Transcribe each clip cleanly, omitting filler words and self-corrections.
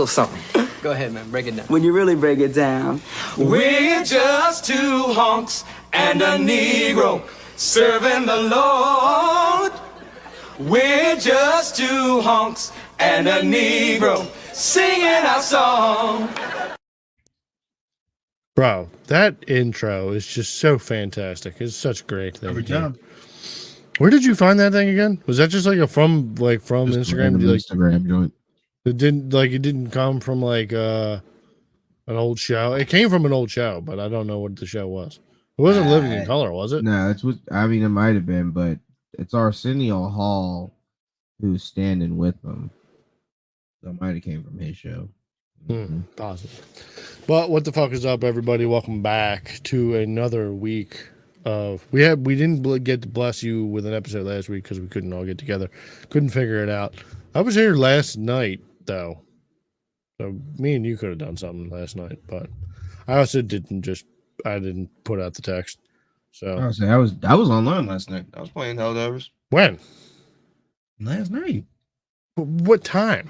little something. Go ahead, man. Break it down. When you really break it down. We're just two honks and a Negro serving the Lord. We're just two honks and a Negro singing our song. Bro, that intro is just so fantastic. It's such a great thing. Every time. Where did you find that thing again? Was that just like from Just Instagram? an Instagram joint. It didn't come from like an old show. It came from an old show, but I don't know what the show was. It wasn't Living in Color, was it? No, it's what I mean. It might have been, but it's Arsenio Hall who's standing with them. So it might have came from his show. Possible. But what the fuck is up, everybody? Welcome back to another week of we didn't get to bless you with an episode last week because we couldn't all get together, couldn't figure it out. I was here last night though, so me and you could have done something last night, but I also didn't put out the text. So I was online last night. I was playing Helldivers. when? Last night. What time?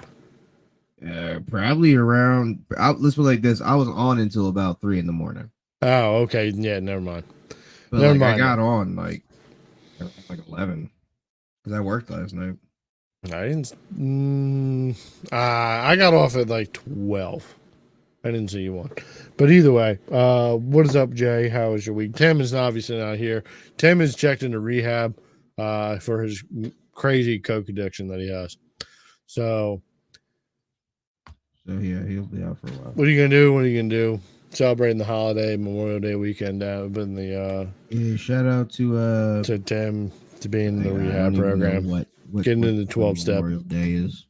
Probably around. Let's put it like this. I was on until about 3 a.m. Oh, okay. Yeah, never mind. But Never like, mind. I got on like 11 because I worked last night. I didn't. I got off at like 12. I didn't see you on. But either way, what is up, Jay? How was your week? Tim is obviously not here. Tim is checked into rehab for his crazy coke addiction that he has. So yeah, he'll be out for a while. what are you gonna do? Celebrating the holiday, Memorial Day weekend out in the Yeah, shout out to Tim to be in the I rehab don't even know program. what Getting into the 12-step. Memorial Day is.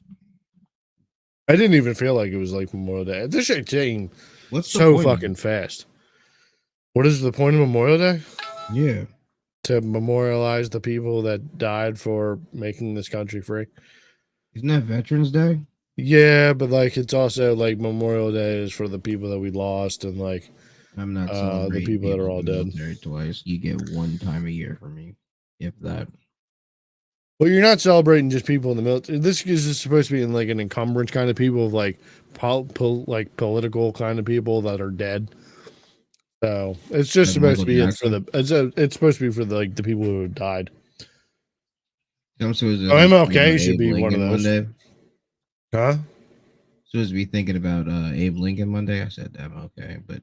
I didn't even feel like it was like Memorial Day. This shit changed What's the so point? fucking fast. What is the point of Memorial Day? Yeah. To memorialize the people that died for making this country free. Isn't that Veterans Day? Yeah, but like it's also like Memorial Day is for the people that we lost and like I'm not the celebrating people that are all in the dead. military twice. You get one time a year from me, if that. Well, you're not celebrating just people in the military. This is just supposed to be in like an encumbrance kind of people of like political kind of people that are dead. So it's just Like supposed to be Michael it for the it's supposed to be for the like the people who died. MLK should be one of those. Monday. Huh? Supposed to be thinking about Abe Lincoln Monday. I said MLK, but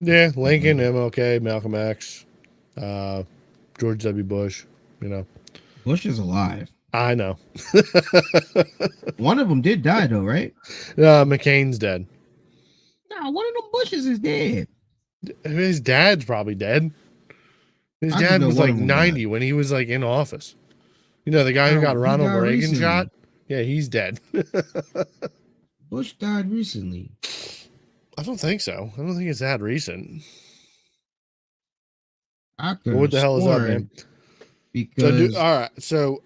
Yeah, Lincoln, MLK, Malcolm X, George W. Bush, you know. Bush is alive. I know. One of them did die though, right? McCain's dead. No, one of them Bushes is dead. His dad's probably dead. His I just dad know was one like of them 90 when he was like in office. You know, the guy who No, got he Ronald died Reagan recently. shot? Yeah, he's dead. Bush died recently. I don't think so. I don't think it's that recent. I But what the hell is up, man? Because All right. So,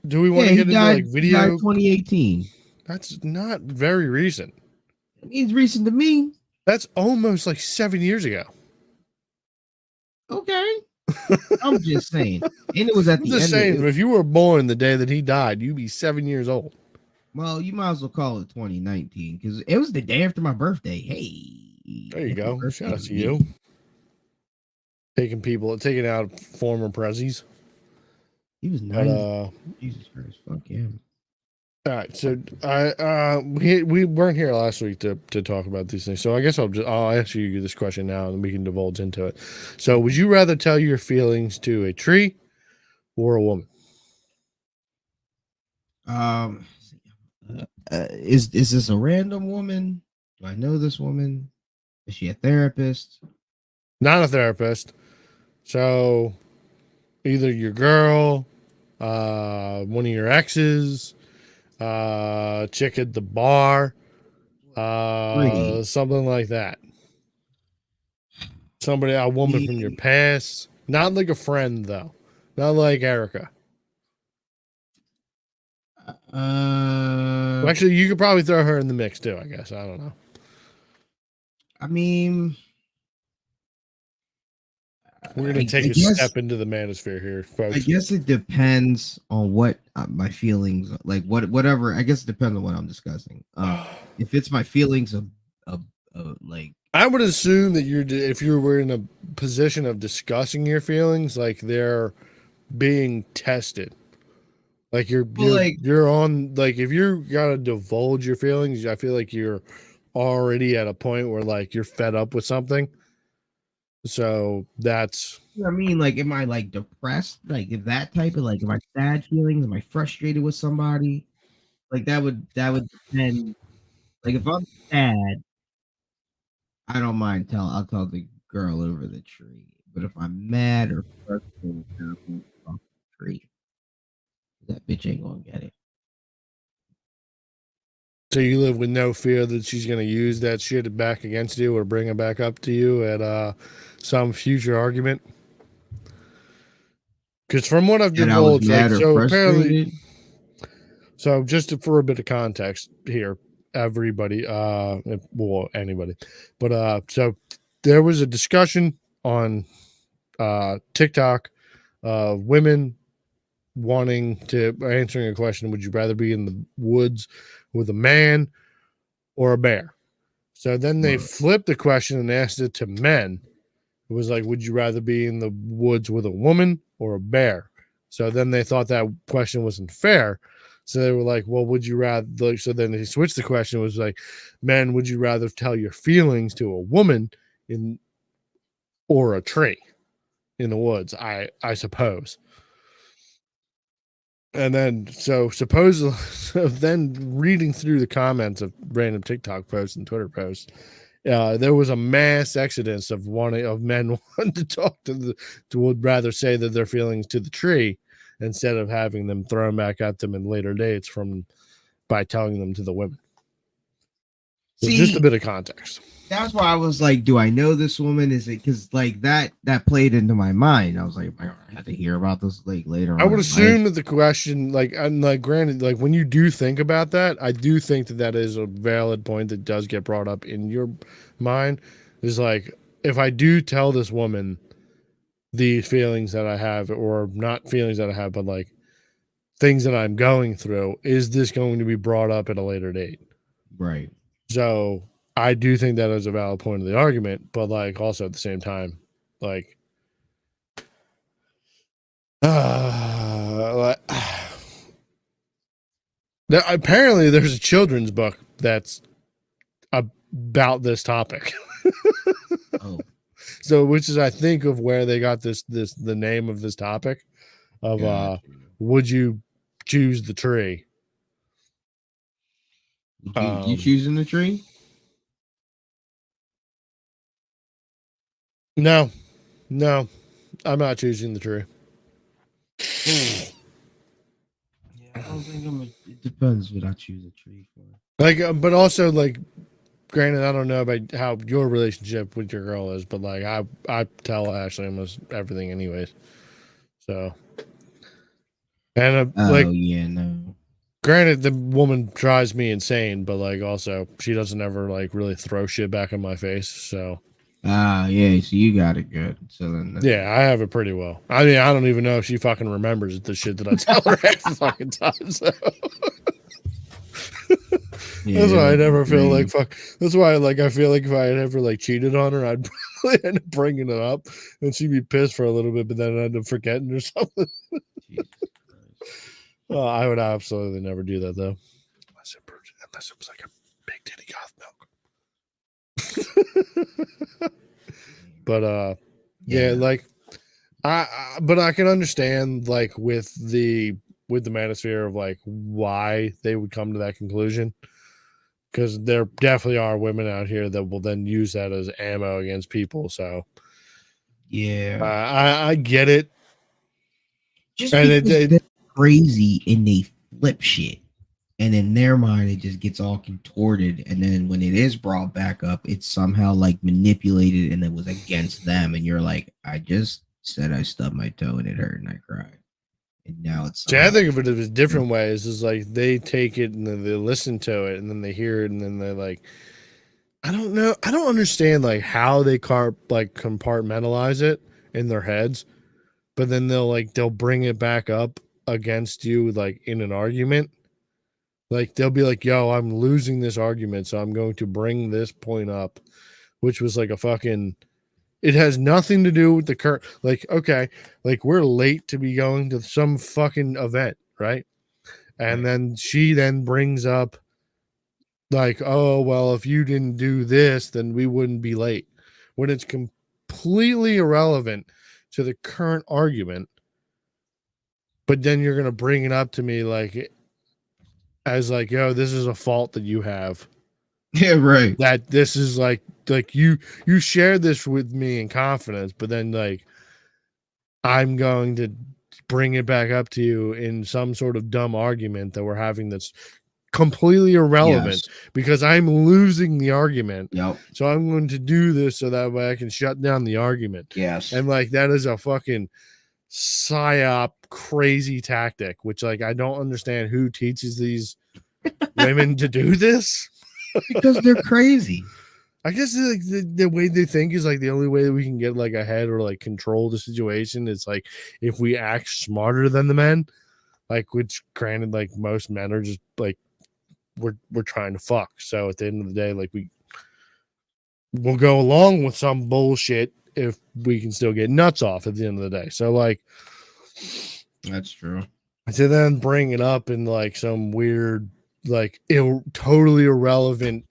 do we want to he get into died, like he video? died 2018. That's not very recent. It's recent to me. That's almost like 7 years ago. Okay. I'm just saying. And it was at I'm the just end. saying, if you were born the day that he died, you'd be 7 years old. Well, you might as well call it 2019 because it was the day after my birthday. Hey. There you happy go. birthday Shout out to me. you. Taking out former prezzies. He was But 90. Jesus Christ. Fuck him. all right, so we weren't here last week to talk about these things, so I guess I'll ask you this question now, and we can divulge into it. So, would you rather tell your feelings to a tree or a woman? Is this a random woman? Do I know this woman? Is she a therapist? Not a therapist. So, either your girl, one of your exes, chick at the bar, something like that. A woman from your past. Not like a friend, though. Not like Erica. Actually, you could probably throw her in the mix, too, I guess. I don't know. I mean, We're going to take a step into the manosphere here, folks. I guess it depends on what my feelings, like whatever. I guess it depends on what I'm discussing. If it's my feelings of like, I would assume that if you were in a position of discussing your feelings, like they're being tested. Like you're on, like if you gotta divulge your feelings, I feel like you're already at a point where like you're fed up with something. So that's, I mean, like, am I like depressed? Like, if that type of, like, am I sad feelings? Am I frustrated with somebody? Like that would depend. Like if I'm sad, I don't mind I'll tell the girl over the tree. But if I'm mad or frustrated, off the tree, that bitch ain't gonna get it. So you live with no fear that she's gonna use that shit back against you or bring it back up to you at some future argument? Because from what I've divulged, like, so apparently, so just for a bit of context here, everybody, well, anybody, but so there was a discussion on TikTok of women answering a question: would you rather be in the woods with a man or a bear? So then they flipped the question and asked it to men. It was like, would you rather be in the woods with a woman or a bear? So then they thought that question wasn't fair. So they were like, well, would you rather, like, so then they switched the question. It was like, men, would you rather tell your feelings to a woman or a tree in the woods? I suppose. And then, so then reading through the comments of random TikTok posts and Twitter posts, there was a mass exodus of men wanting to talk would rather say that their feelings to the tree instead of having them thrown back at them in later dates by telling them to the women. So just a bit of context. That's why I was like, do I know this woman? Is it because like that played into my mind? I was like, I have to hear about this like later on. I would assume that the question, like, and like, granted, like when you do think about that, I do think that is a valid point that does get brought up in your mind. Is like, if I do tell this woman the feelings that I have, or not feelings that I have, but like things that I'm going through, is this going to be brought up at a later date? Right. So I do think that is a valid point of the argument, but like also at the same time, like, apparently there's a children's book that's about this topic. Oh. So, which is, I think, of where they got the name of this topic of, would you choose the tree? You choosing the tree? No, I'm not choosing the tree. Yeah, I don't think it depends what I choose a tree for. Like, but also, like, granted, I don't know about how your relationship with your girl is, but like, I tell Ashley almost everything, anyways. So, and no. Granted, the woman drives me insane, but like, also, she doesn't ever like really throw shit back in my face. So. Yeah, so you got it good. So then, yeah, I have it pretty well. I mean, I don't even know if she fucking remembers the shit that I tell her half the fucking time. So. Yeah, that's why I never feel like fuck. That's why, like, I feel like if I had ever like cheated on her, I'd probably end up bringing it up, and she'd be pissed for a little bit, but then I'd end up forgetting or something. I would absolutely never do that though, unless it was like a big titty goth milk. But yeah, like but I can understand like with the manosphere of like why they would come to that conclusion, because there definitely are women out here that will then use that as ammo against people. So yeah, I get it. Just and they're crazy and they flip shit, and in their mind it just gets all contorted, and then when it is brought back up, it's somehow like manipulated and it was against them, and you're like, I just said I stubbed my toe and it hurt and I cried, and now it's. See, I think of it as different ways. Is like they take it and then they listen to it and then they hear it and then they're like, I don't know, I don't understand like how they compartmentalize it in their heads, but then they'll bring it back up against you like in an argument. Like they'll be like, yo, I'm losing this argument, so I'm going to bring this point up, which was like a fucking, it has nothing to do with the current, like, okay, like we're late to be going to some fucking event, right? And then she then brings up like, oh, well, if you didn't do this, then we wouldn't be late. When it's completely irrelevant to the current argument, but then you're going to bring it up to me like, as like, yo, this is a fault that you have. Yeah, right. That this is like you shared this with me in confidence, but then like I'm going to bring it back up to you in some sort of dumb argument that we're having that's completely irrelevant because I'm losing the argument. Yep. So I'm going to do this so that way I can shut down the argument. Yes. And like that is a fucking psyop crazy tactic, which like I don't understand who teaches these women to do this. Because they're crazy. I guess like the way they think is like the only way that we can get like ahead or like control the situation is like if we act smarter than the men, like which granted like most men are just like we're trying to fuck. So at the end of the day, like we'll go along with some bullshit if we can still get nuts off at the end of the day. So like that's true. To then bring it up in like some weird like totally irrelevant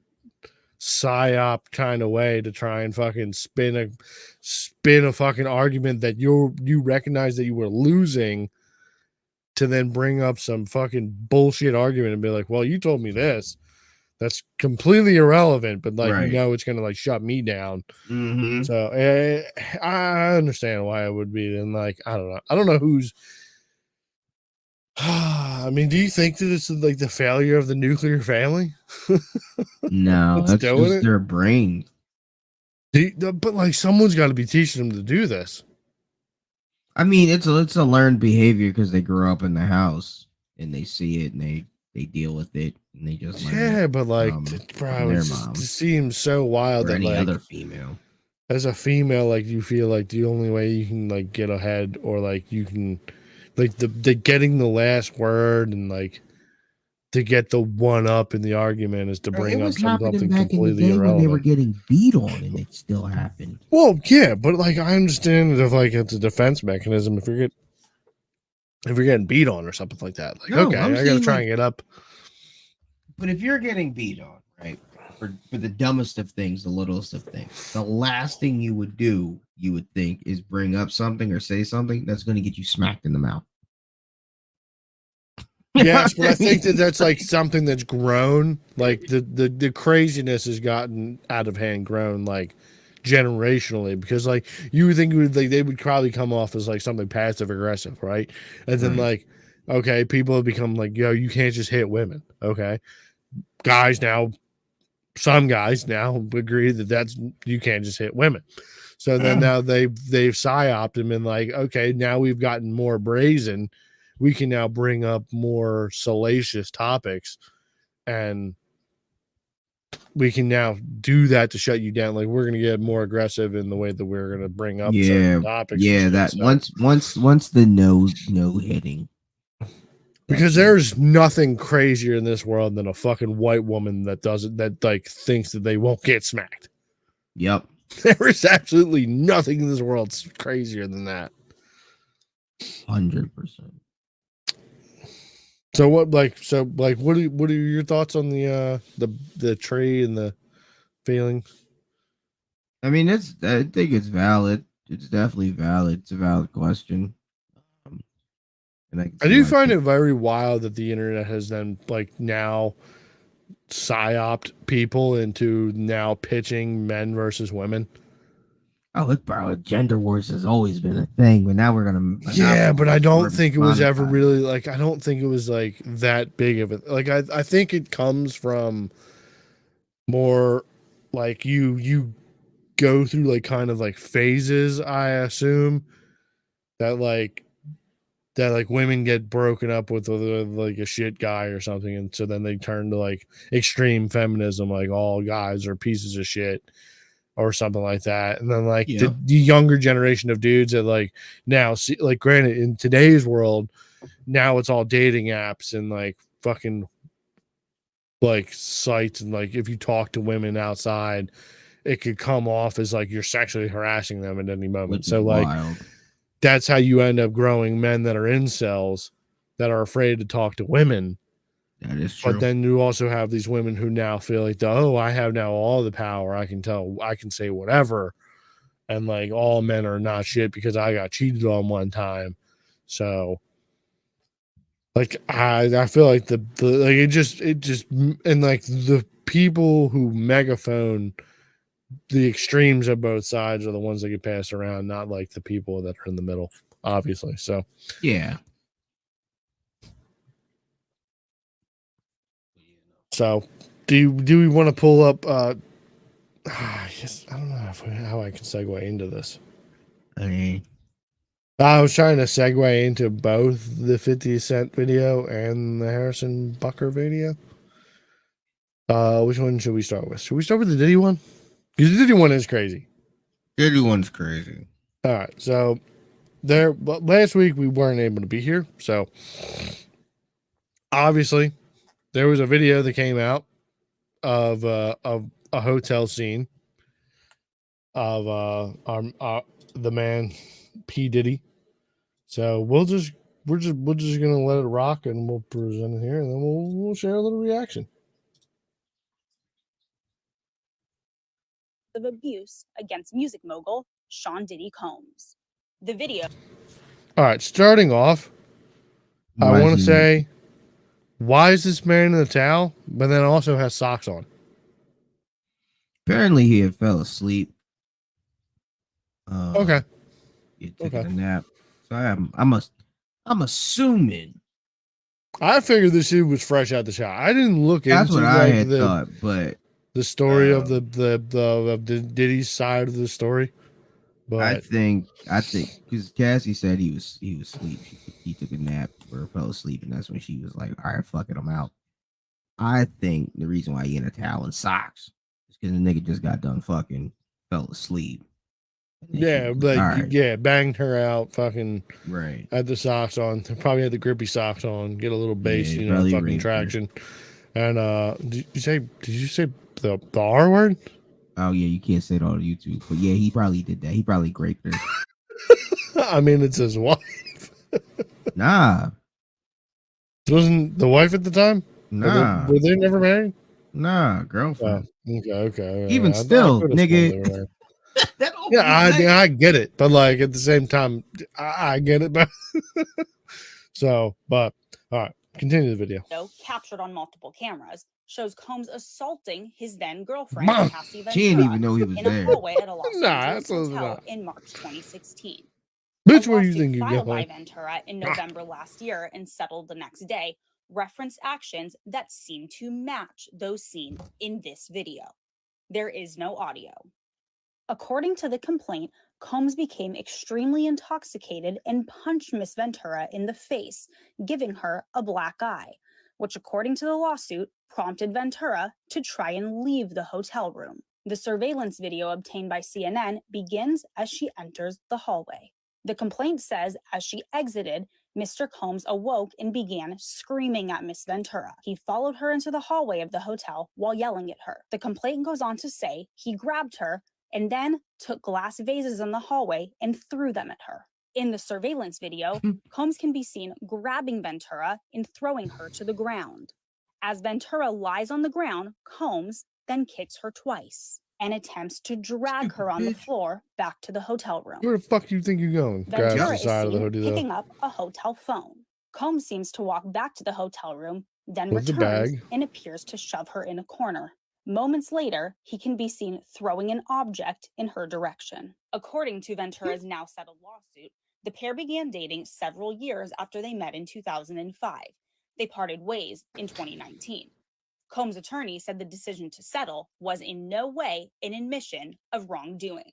psyop kind of way to try and fucking spin a fucking argument that you recognize that you were losing, to then bring up some fucking bullshit argument and be like, well, you told me this. That's completely irrelevant, but like, you know, it's going to like shut me down. Mm-hmm. So I understand why it would be. And like, I don't know who's, I mean, do you think that it's like the failure of the nuclear family? No, that's just their brain. But like, someone's got to be teaching them to do this. I mean, it's a learned behavior because they grew up in the house and they see it and they deal with it and they just but like, bro, it just seems so wild that any like other female. As a female, like you feel like the only way you can like get ahead or like you can like the getting the last word and like to get the one up in the argument is to bring up something completely irrelevant. When they were getting beat on and it still happened. Well, yeah, but like I understand that if like it's a defense mechanism, if you're getting beat on or something like that, like no, okay, I gotta try and get up. But if you're getting beat on, right, for the dumbest of things, the littlest of things, the last thing you would do, you would think, is bring up something or say something that's going to get you smacked in the mouth. Yes, but I think that's like something that's grown. Like the craziness has gotten out of hand, grown like generationally, because like you would think they would probably come off as like something passive aggressive, right? And then like, okay, people have become like, yo, you can't just hit women. Okay, some guys now agree that you can't just hit women. So then now they've psyoped him and like, okay, now we've gotten more brazen. We can now bring up more salacious topics and we can now do that to shut you down. Like we're going to get more aggressive in the way that we're going to bring up certain topics. Yeah. That once the no hitting. Because there's nothing crazier in this world than a fucking white woman that like thinks that they won't get smacked. Yep. There is absolutely nothing in this world crazier than that. 100%. So what are your thoughts on the tree and the feelings? I mean, I think it's valid. It's definitely valid. It's a valid question. And I do find it very wild that the internet has then like now psyoped people into now pitching men versus women. Oh, look, bro, gender wars has always been a thing, but now we're gonna. Yeah, but I don't think it was ever really like. I don't think it was like that big of it. Like I think it comes from more like you go through like kind of like phases. I assume that like women get broken up with like a shit guy or something, and so then they turn to like extreme feminism, like all guys are pieces of shit. or something like that. And then like the younger generation of dudes that like now see, like, granted, in today's world, now it's all dating apps and like fucking like sites, and like if you talk to women outside, it could come off as like you're sexually harassing them at any moment. So like that's how you end up growing men that are incels that are afraid to talk to women. That is true. But then you also have these women who now feel like, oh, I have now all the power. I can say whatever. And like all men are not shit because I got cheated on one time. So like I feel like the like it just and like the people who megaphone the extremes of both sides are the ones that get passed around, not like the people that are in the middle, obviously. So yeah. So do we want to pull up yes, I don't know how I can segue into this. I was trying to segue into both the 50 Cent video and the Harrison Bucker video. Which one should we start with? Should we start with the Diddy one? Because the Diddy one is crazy. Diddy one's crazy. All right, so but last week we weren't able to be here, so obviously there was a video that came out of a hotel scene of the man P. Diddy. So we're just gonna let it rock, and we'll present it here, and then we'll share a little reaction of abuse against music mogul Sean Diddy Combs. The video. All right, starting off, I want to say, why is this man in a towel, but then also has socks on? Apparently, he had fell asleep. Okay. He took a nap. So I'm assuming. I figured this dude was fresh out the shower. I didn't look into that's what I had thought, but the story of the Diddy's side of the story. But I think because Cassie said he was asleep. He took a nap or fell asleep, and that's when she was like, "All right, fuck it, I'm out." I think the reason why he in a towel and socks is because the nigga just got done fucking, fell asleep. Yeah, like right. Banged her out, fucking right. Had the socks on, probably had the grippy socks on, get a little bass, fucking traction. And did you say the R word? Oh yeah, you can't say it on YouTube, but yeah, he probably did that. He probably raped her. I mean, it's his wife. Nah, wasn't the wife at the time? Nah, were they never married? Nah, girlfriend. Okay. Even still, nigga. I get it, but like at the same time, I get it. But all right, continue the video. Captured on multiple cameras shows Combs assaulting his then girlfriend Cassie Ventura. She didn't even know he was in there. a hallway at a Los Angeles hotel in March 2016. Bitch, what do you think you're filed by Ventura in November last year and settled the next day referenced actions that seem to match those seen in this video. There is no audio. According to the complaint, Combs became extremely intoxicated and punched Miss Ventura in the face, giving her a black eye, which, according to the lawsuit, prompted Ventura to try and leave the hotel room. The surveillance video obtained by CNN begins as she enters the hallway. The complaint says as she exited, Mr. Combs awoke and began screaming at Miss Ventura. He followed her into the hallway of the hotel while yelling at her. The complaint goes on to say he grabbed her and then took glass vases in the hallway and threw them at her. In the surveillance video, Combs can be seen grabbing Ventura and throwing her to the ground. As Ventura lies on the ground, Combs then kicks her twice and attempts to drag her on the floor back to the hotel room. Where the fuck do you think you're going? Ventura is seen picking up a hotel phone. Combs seems to walk back to the hotel room, then returns and appears to shove her in a corner. Moments later, he can be seen throwing an object in her direction. According to Ventura's now settled lawsuit, the pair began dating several years after they met in 2005. They parted ways in 2019. Combs' attorney said the decision to settle was in no way an admission of wrongdoing.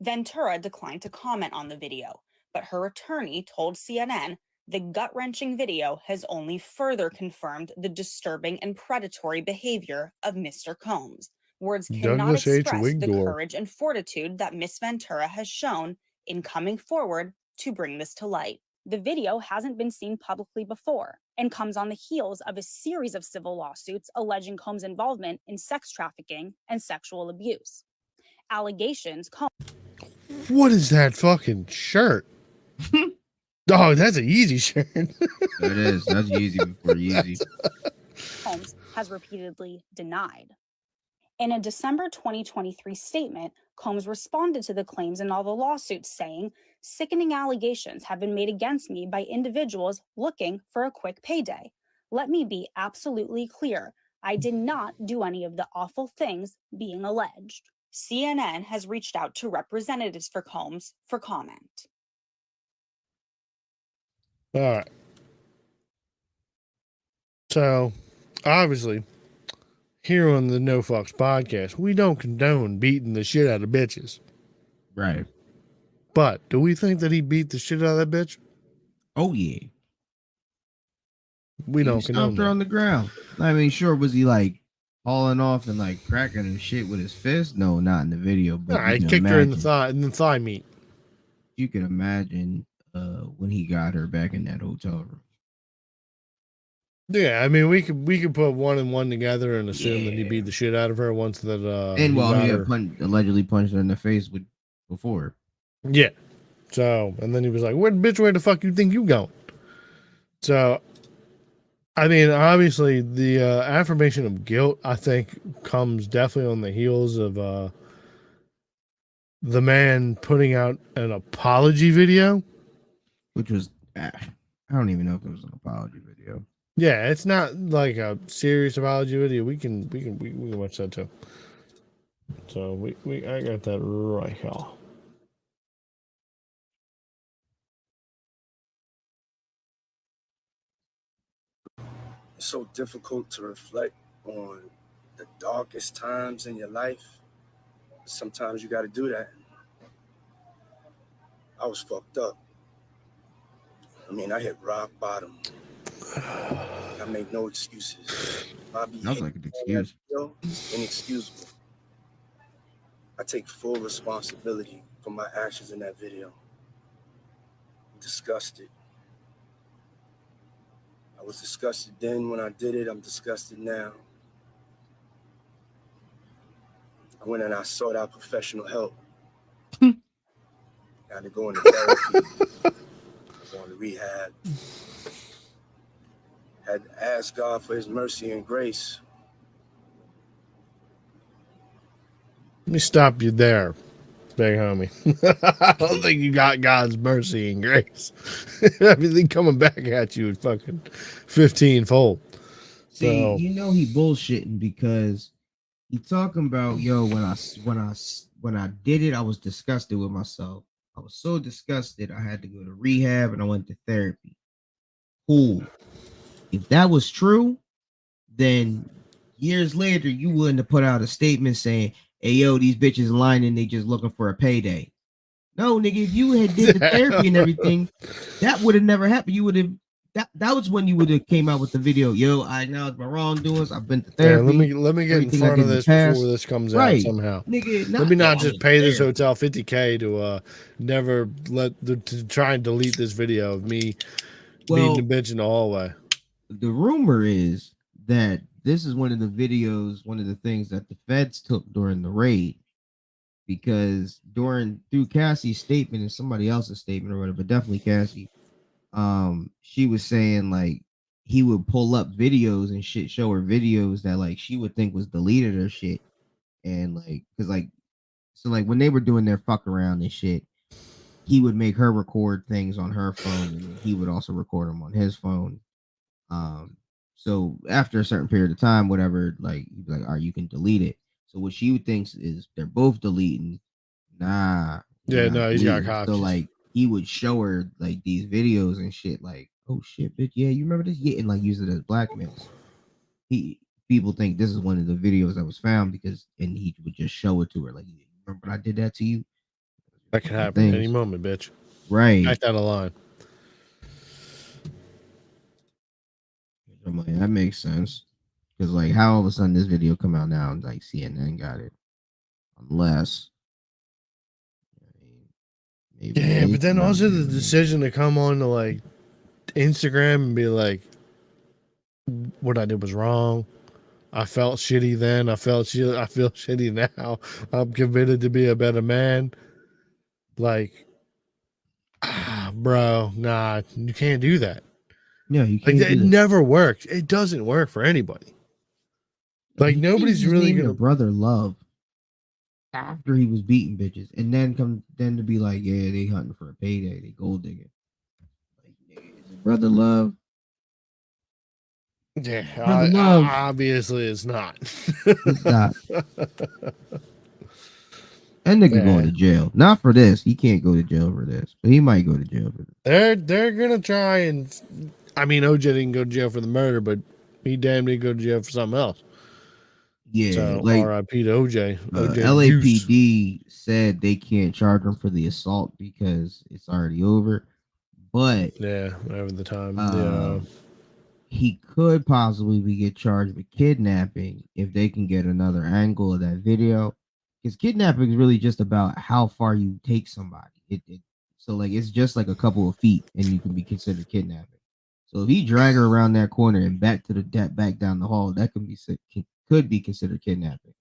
Ventura declined to comment on the video, but her attorney told CNN the gut-wrenching video has only further confirmed the disturbing and predatory behavior of Mr. Combs. Words cannot Douglas H. express the Wigdor. courage and fortitude that Miss Ventura has shown in coming forward to bring this to light. The video hasn't been seen publicly before and comes on the heels of a series of civil lawsuits alleging Combs' involvement in sex trafficking and sexual abuse. Allegations What is that fucking shirt? Oh, that's an Yeezy shirt. It is. That's Yeezy before Yeezy. Combs has repeatedly denied. In a December 2023 statement, Combs responded to the claims in all the lawsuits, saying, "Sickening allegations have been made against me by individuals looking for a quick payday. Let me be absolutely clear. I did not do any of the awful things being alleged." CNN has reached out to representatives for Combs for comment. All right. So, obviously, here on the No Fucks podcast, we don't condone beating the shit out of bitches. Right. But do we think that he beat the shit out of that bitch? Oh yeah. We don't He condone stomped her that. on the ground. I mean, sure, was he like hauling off and like cracking and shit with his fist? No, not in the video. But Nah, he you can kicked her in imagine- the thigh meat. You can imagine when he got her back in that hotel room. Yeah, I mean, we could put one and one together and assume that he beat the shit out of her once that And while he got had her. allegedly punched her in the face with before. Yeah. So, and then he was like, "Where the fuck you think you going?" So, I mean, obviously, the affirmation of guilt, I think, comes definitely on the heels of the man putting out an apology video. Which was, I don't even know if it was an apology video. Yeah, it's not like a serious apology video. We can watch that too. So I got that right here. It's so difficult to reflect on the darkest times in your life. Sometimes you got to do that. I was fucked up. I mean, I hit rock bottom. I make no excuses. My That was like an excuse. is inexcusable. I take full responsibility for my actions in that video. I'm disgusted. I was disgusted then when I did it. I'm disgusted now. I went and I sought out professional help. I had to go into therapy, going to rehab. Had to ask God for his mercy and grace. Let me stop you there, big homie. I don't think you got God's mercy and grace. Everything coming back at you is fucking 15-fold. See, So, you know he bullshitting because he talking about, yo, when I did it, I was disgusted with myself. I was so disgusted, I had to go to rehab and I went to therapy. Cool. If that was true, then years later you wouldn't have put out a statement saying, "Hey, yo, these bitches lying and they just looking for a payday." No, nigga, if you had did the therapy and everything, that would have never happened. You would have that was when you would have came out with the video. Yo, I acknowledge my wrongdoings. I've been to therapy. let me get in everything I front did of in the this past. before this comes out Right. somehow. Nigga, Let me not yo, just pay this there. hotel $50K to never to try and delete this video of me Well, beating the bitch in the hallway. the rumor is that this is one of the videos, one of the things that the feds took during the raid, because through Cassie's statement and somebody else's statement or whatever, but definitely Cassie, she was saying like he would pull up videos and shit, show her videos that like she would think was deleted or shit, and like because like so like when they were doing their fuck around and shit, he would make her record things on her phone and he would also record them on his phone. So after a certain period of time, whatever, like he'd be like, all right, you can delete it. So what she thinks is they're both deleting. Nah. Yeah, no, he's got deleting. copies. So like he would show her like these videos and shit, like, oh shit, bitch, yeah, you remember this? Yeah, and like use it as blackmail. People think this is one of the videos that was found because and he would just show it to her, like, remember when I did that to you? That could happen at any moment, bitch. Right. Back down the line. I'm like, that makes sense. Because like, how all of a sudden this video come out now and like CNN got it, unless maybe Yeah, they but then come out also and the do it. decision to come on to like Instagram and be like, what I did was wrong. I felt shitty then. I feel shitty now. I'm committed to be a better man. Like, bro, nah, you can't do that. Yeah, you Like, can't it do that. never works. It doesn't work for anybody. Like, He nobody's changed his really name to gonna. Brother Love after he was beating bitches, and then to be like, yeah, they hunting for a payday, they gold digging. Like, nigga, is it Brother Love? Yeah, Brother Love. obviously it's not. It's not. That nigga going Yeah. to jail. Not for this. He can't go to jail for this, but he might go to jail for this. They're gonna try and. I mean, OJ didn't go to jail for the murder, but he damn near go to jail for something else. Yeah, So like R.I.P. to OJ. OJ the juice. LAPD said they can't charge him for the assault because it's already over, but Yeah, over the time. he could possibly get charged with kidnapping if they can get another angle of that video. Because kidnapping is really just about how far you take somebody. So like it's just like a couple of feet, and you can be considered kidnapping. So if he drag her around that corner and back to the back down the hall, that could be considered kidnapping.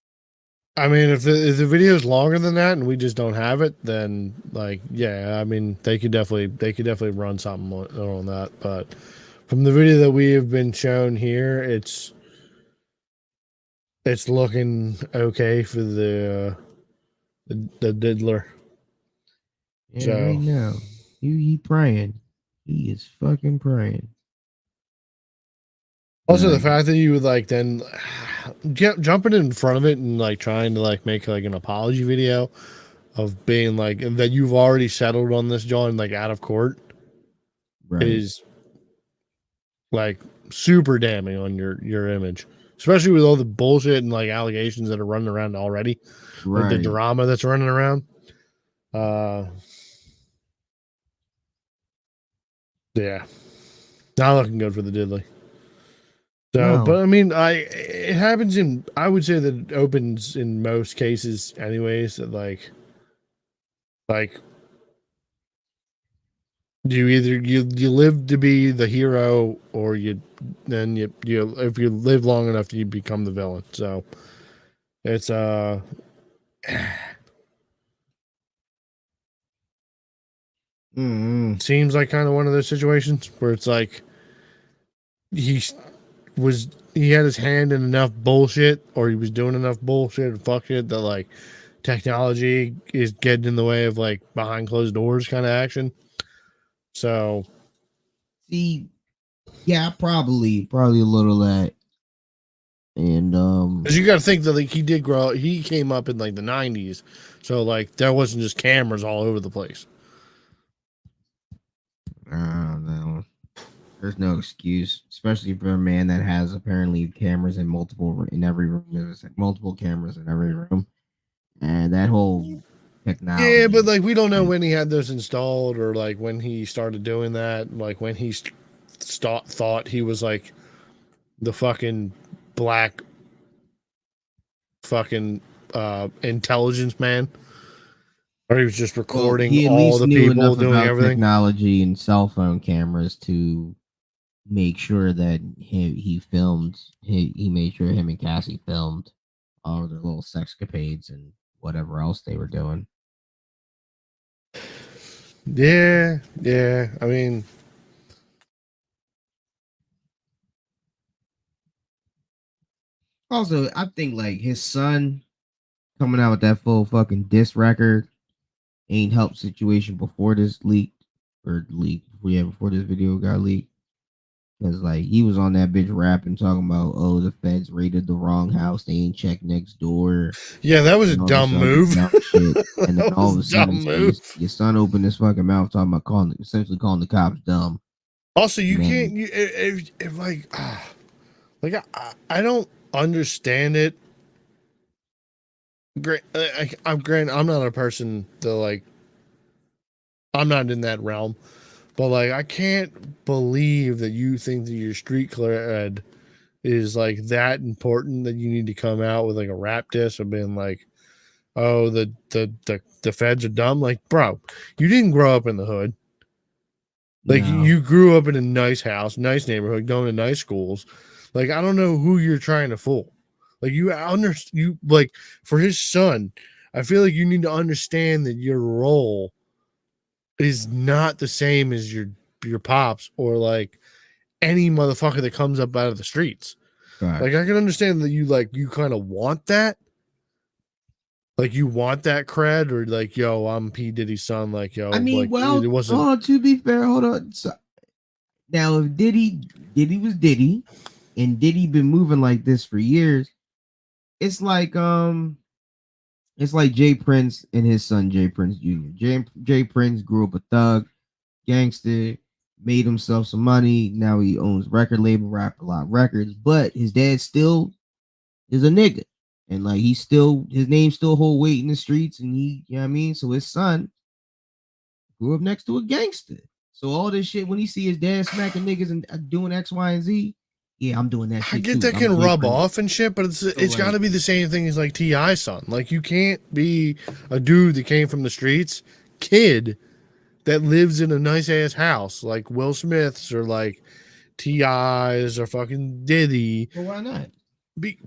I mean, if the video is longer than that and we just don't have it, then like, yeah, I mean, they could definitely run something on that. But from the video that we have been shown here, it's looking okay for the diddler. Yeah, So right now he praying. He is fucking praying. also the Like, fact that you would like then jumping in front of it and like trying to like make like an apology video of being like that you've already settled on this, John, like out of court, right. is like super damning on your image, especially with all the bullshit and like allegations that are running around already, like the drama that's running around. Yeah, not looking good for the diddly. So, No. but I mean, it happens I would say that it opens in most cases, anyways. That like you live to be the hero, or you if you live long enough, you become the villain. So it's seems like kind of one of those situations where it's like he had his hand in enough bullshit, or he was doing enough bullshit and fuck shit that like technology is getting in the way of like behind closed doors kind of action. So see, yeah, probably a little of that. And because you got to think that like he came up in like the 90s, so like there wasn't just cameras all over the place. I don't know. There's no excuse, especially for a man that has apparently cameras in every room. There's like multiple cameras in every room, and that whole technology. Yeah, but like we don't know when he had those installed, or like when he started doing that, like when he thought he was like the fucking black fucking intelligence man, or he was just recording he at all least the knew people enough doing about everything. technology and cell phone cameras to make sure that he made sure him and Cassie filmed all their little sexcapades and whatever else they were doing. Yeah. I mean, also, I think like his son coming out with that full fucking diss record ain't helped situation before this before this video got leaked. Because like he was on that bitch rapping, talking about, oh, the feds raided the wrong house, they ain't checked next door. yeah, that was a And all dumb this other move. dumb shit. And then all of a sudden, your son opened his fucking mouth talking about essentially calling the cops dumb. Also, you Man. can't. If like, I don't understand it. Great. I'm not a person that like. I'm not in that realm, but like, I can't believe that you think that your street cred is like that important that you need to come out with like a rap diss of being like, oh, the feds are dumb. Like, bro, you didn't grow up in the hood. Like No. you grew up in a nice house, nice neighborhood, going to nice schools. Like, I don't know who you're trying to fool. Like you like for his son, I feel like you need to understand that your role is not the same as your pops or like any motherfucker that comes up out of the streets. Facts. Like I can understand that you kind of want that. Like you want that cred or like, yo, I'm P. Diddy's son. Like, yo, I mean, like, well, it wasn't. oh, to be fair, hold on. So, now, if Diddy was Diddy, and Diddy been moving like this for years, it's like Jay Prince and his son Jay Prince Jr. Jay Prince grew up a thug, gangster, made himself some money. Now he owns record label, Rap A Lot Records, but his dad still is a nigga. And like his name still hold weight in the streets, and he, you know what I mean? So his son grew up next to a gangster. So all this shit, when he see his dad smacking niggas and doing X, Y, and Z, yeah, I'm doing that shit. I get too. that I'm can rub different. off and shit, but it's like- got to be the same thing as like T.I.'s son. Like you can't be a dude that came from the streets, kid that lives in a nice ass house like Will Smith's or like T.I.'s or fucking Diddy. Well, why not?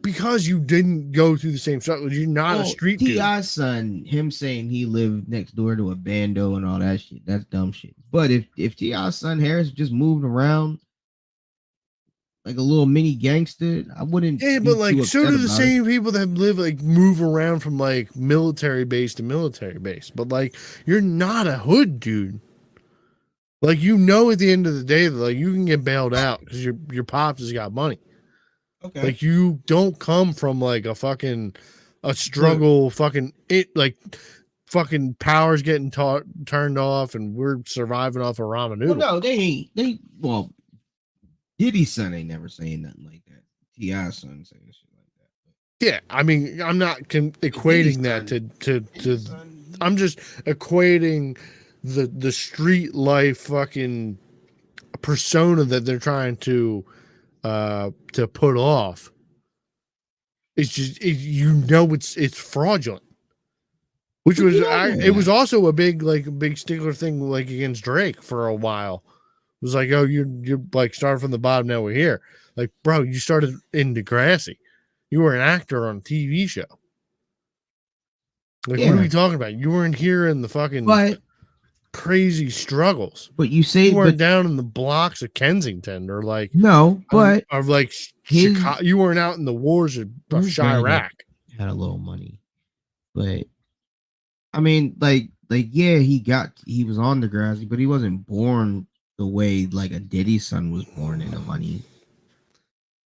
Because you didn't go through the same struggle. You're not a street dude. T.I.'s son, him saying he lived next door to a bando and all that shit, that's dumb shit. But if T.I.'s son Harris just moved around like a little mini gangster, I wouldn't. Yeah, but like so do the same people that live like move around from like military base to military base. But like you're not a hood dude. Like you know, at the end of the day, that like you can get bailed out because your pops has got money. Okay. Like you don't come from like a struggle, fucking fucking powers getting turned off, and we're surviving off of ramen noodles. Well, no, they ain't. Well, Diddy's son ain't never saying nothing like that. T.I.'s son saying shit like that. Yeah, I mean, I'm not equating that to. I'm just equating the street life fucking persona that they're trying to put off. It's just it's fraudulent. Which was it was also a big stickler thing like against Drake for a while. It was like, oh, you're like starting from the bottom, now we're here. Like, bro, you started in Degrassi. You were an actor on a TV show. Like, what are we talking about? You weren't here in the fucking crazy struggles. But you say you weren't down in the blocks of Kensington or like no, but or like Chicago. You weren't out in the wars of Chirac. Had a little money, but I mean, like yeah, he was on Degrassi, but he wasn't born the way like a Diddy son was born into money.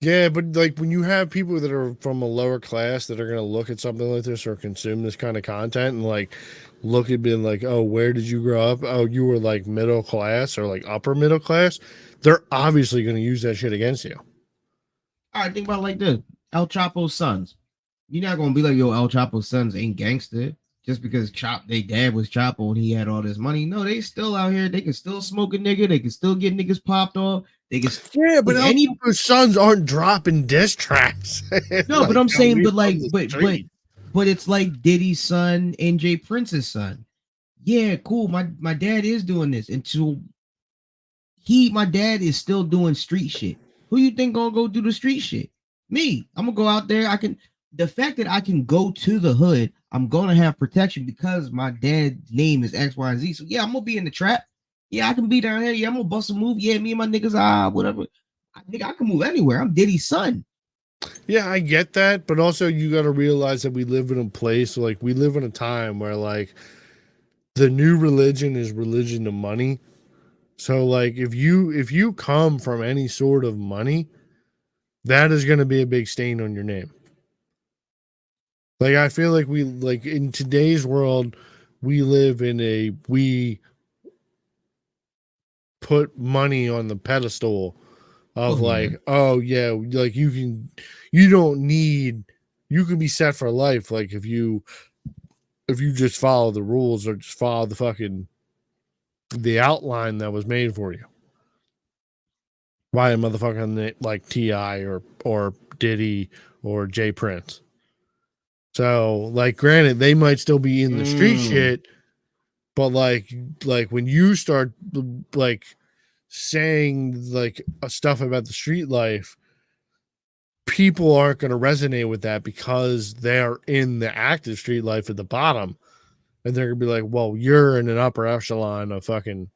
Yeah, but like when you have people that are from a lower class that are going to look at something like this or consume this kind of content and like look at being like, oh, where did you grow up? Oh, you were like middle class or like upper middle class. They're obviously going to use that shit against you. All right, think about it like this: El Chapo's sons. You're not going to be like, yo, El Chapo's sons ain't gangster just because their dad was Chapo and he had all this money. No, they still out here. They can still smoke a nigga. They can still get niggas popped off. They can. Yeah, but El Chapo's sons aren't dropping diss tracks. No, but I'm saying, but it's like Diddy's son and Jay Prince's son. Yeah, cool. My dad is doing this, and so my dad is still doing street shit. Who you think gonna go do the street shit? Me. I'm gonna go out there. The fact that I can go to the hood, I'm gonna have protection because my dad's name is X, Y, and Z. So yeah, I'm gonna be in the trap. Yeah, I can be down here. Yeah, I'm gonna bust a move. Yeah, me and my niggas, whatever. I can move anywhere. I'm Diddy's son. Yeah, I get that, but also you got to realize that we live in a place like we live in a time where like the new religion is religion of money. So like if you come from any sort of money, that is going to be a big stain on your name. Like I feel like we like in today's world, we live in we put money on the pedestal of like, oh yeah, like you can be set for life. Like if you just follow the rules or just follow the outline that was made for you. Why a motherfucker like T.I. or Diddy or Jay Prince. So, like, granted, they might still be in the street shit, but like when you start like saying like stuff about the street life, people aren't going to resonate with that because they're in the active street life at the bottom, and they're going to be like, "Well, you're in an upper echelon of fucking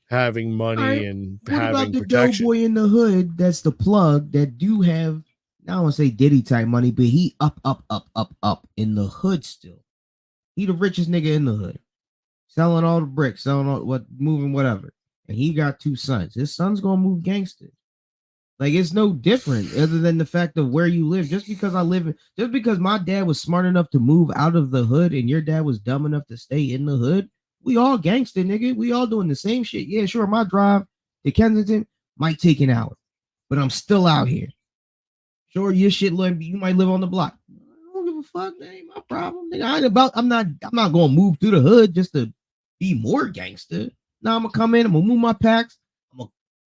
having money Right. and What having about the protection." doughboy in the hood? That's the plug that do have. I don't want to say Diddy type money, but he up in the hood still. He the richest nigga in the hood, selling all the bricks, selling all what, moving whatever. And he got 2 sons. His son's gonna move gangster. Like it's no different other than the fact of where you live. Just because my dad was smart enough to move out of the hood and your dad was dumb enough to stay in the hood, we all gangster, nigga. We all doing the same shit. Yeah, sure. My drive to Kensington might take an hour, but I'm still out here. Sure, your shit, you might live on the block. I don't give a fuck. That ain't my problem. Nigga, I'm not gonna move through the hood just to be more gangster. Now I'm gonna come in. I'm gonna move my packs. I'm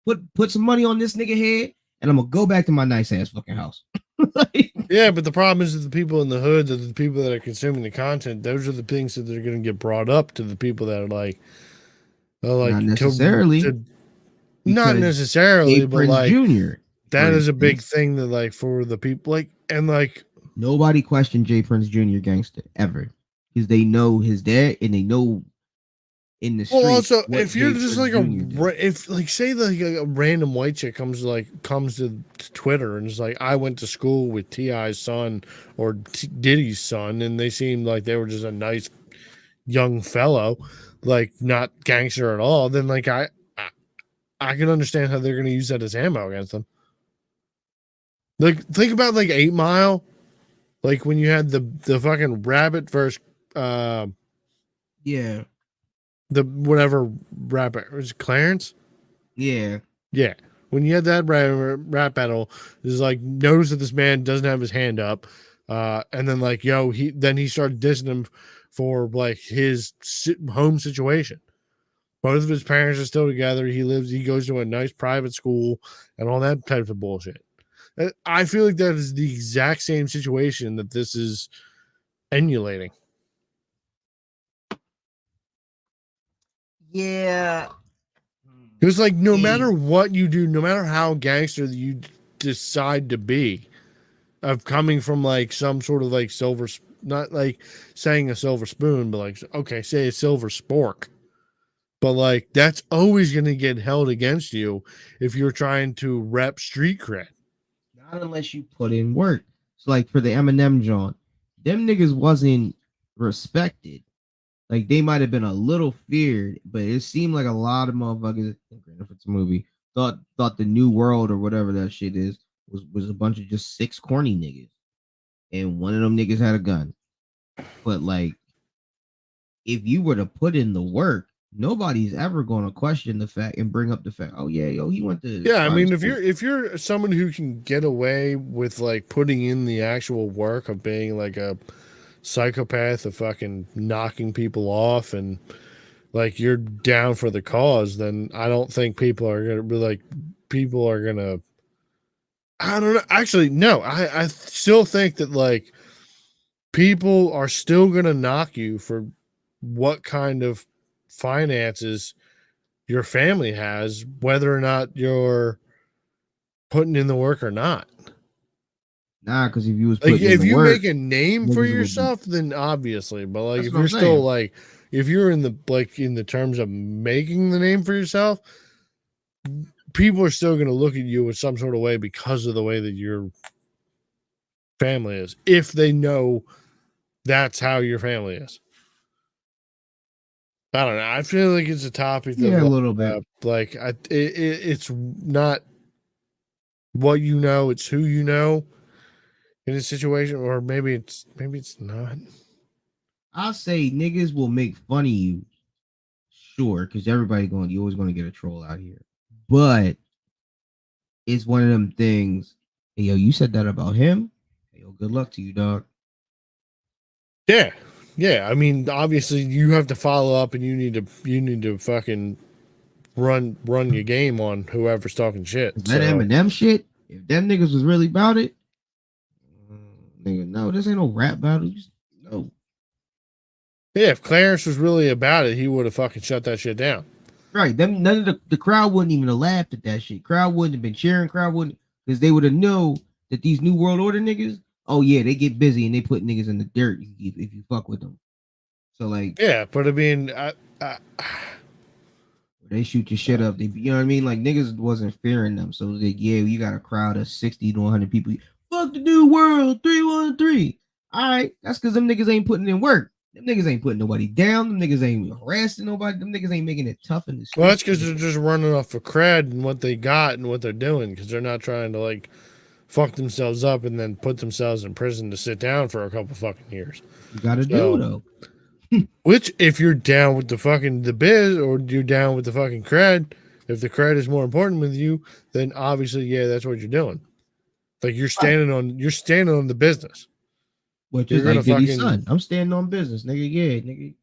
gonna put some money on this nigga head, and I'm gonna go back to my nice ass fucking house. Yeah, but the problem is that the people in the hood, the people that are consuming the content, those are the things that are going to get brought up to the people that are like Not necessarily. Not necessarily, but Prince like Jr. that is a big thing that like for the people like and like nobody questioned Jay Prince Jr. gangster ever because they know his dad and they know in the street. Well, also if you're just like if like say like a random white chick comes to Twitter and is like, I went to school with T.I.'s son or Diddy's son, and they seemed like they were just a nice young fellow, like not gangster at all, then like I can understand how they're going to use that as ammo against them. Like think about like 8 Mile, like when you had the fucking rabbit versus yeah. The whatever rap was Clarence? Yeah. Yeah. When you had that rap battle, it's like notice that this man doesn't have his hand up. And then like, he started dissing him for like his home situation. Both of his parents are still together. He goes to a nice private school and all that type of bullshit. I feel like that is the exact same situation that this is emulating. Yeah. It's like no matter what you do, no matter how gangster you decide to be, of coming from like some sort of like silver, not like saying a silver spoon, but like, okay, say a silver spork. But like that's always going to get held against you if you're trying to rep street cred. Not unless you put in work. So like for the Eminem John, them niggas wasn't respected. Like they might have been a little feared, but it seemed like a lot of motherfuckers, if it's a movie, thought the New World or whatever that shit is was a bunch of just 6 corny niggas, and one of them niggas had a gun. But like, if you were to put in the work, nobody's ever going to question the fact and bring up the fact. Oh yeah, he went to. Yeah, I mean, if you're someone who can get away with like putting in the actual work of being like a psychopath of fucking knocking people off and like you're down for the cause, then I don't think people are gonna be like I don't know. Actually, no, I still think that like people are still gonna knock you for what kind of finances your family has, whether or not you're putting in the work or not. Nah, because if you was like, if you make a name for yourself, then obviously, but like if you're still like, if you're in the terms of making the name for yourself, people are still going to look at you in some sort of way because of the way that your family is, if they know that's how your family is. I don't know. I feel like it's a topic that a little bit like it's not what you know, it's who you know in a situation, or maybe it's not. I'll say niggas will make fun of you, sure, because you always going to get a troll out here, but it's one of them things. Hey, yo, you said that about him. Hey, yo, good luck to you, dog. Yeah. I mean, obviously, you have to follow up, and you need to fucking run your game on whoever's talking shit. That Eminem shit. If them niggas was really about it, nigga, no, this ain't no rap battle. No. Yeah, if Clarence was really about it, he would have fucking shut that shit down. Right. Them none of the crowd wouldn't even have laughed at that shit. Crowd wouldn't have been cheering. Crowd wouldn't, because they would have know that these New World Order niggas, oh yeah, they get busy and they put niggas in the dirt if you fuck with them. So like, yeah, but I mean, they shoot your shit up. They, you know what I mean? Like niggas wasn't fearing them. So they, yeah, you got a crowd of 60 to 100 people. Fuck the New World 313. All right, that's because them niggas ain't putting in work. Them niggas ain't putting nobody down. Them niggas ain't harassing nobody. Them niggas ain't making it tough in the street. Well, that's because they're just running off of cred and what they got and what they're doing, because they're not trying to like fuck themselves up and then put themselves in prison to sit down for a couple fucking years. You gotta do though. Which, if you're down with the fucking the biz or you're down with the fucking cred, if the cred is more important with you, then obviously, yeah, that's what you're doing. Like you're standing on the business. Which is like Diddy's son. I'm standing on business, nigga. Yeah, nigga.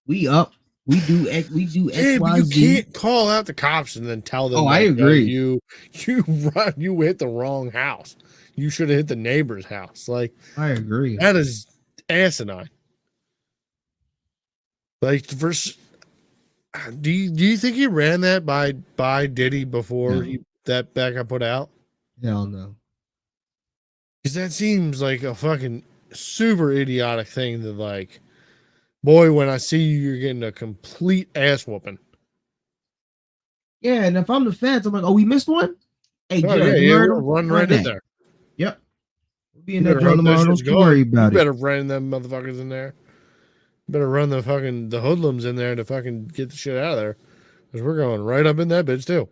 We up. We do X. We do X, yeah, Y, but you Z. can't call out the cops and then tell them. Oh, I agree. You hit the wrong house. You should have hit the neighbor's house. Like I agree. That is asinine. Like the first, do you think he ran that by Diddy before that got put out? Hell no. Because that seems like a fucking super idiotic thing to like. Boy, when I see you, you're getting a complete ass whooping. Yeah, and if I'm the feds, I'm like, oh, we missed one. Hey, run right in there. Yep. We'll be in that drill tomorrow. Don't worry about it. You better run them motherfuckers in there. You better run the hoodlums in there to fucking get the shit out of there, because we're going right up in that bitch too.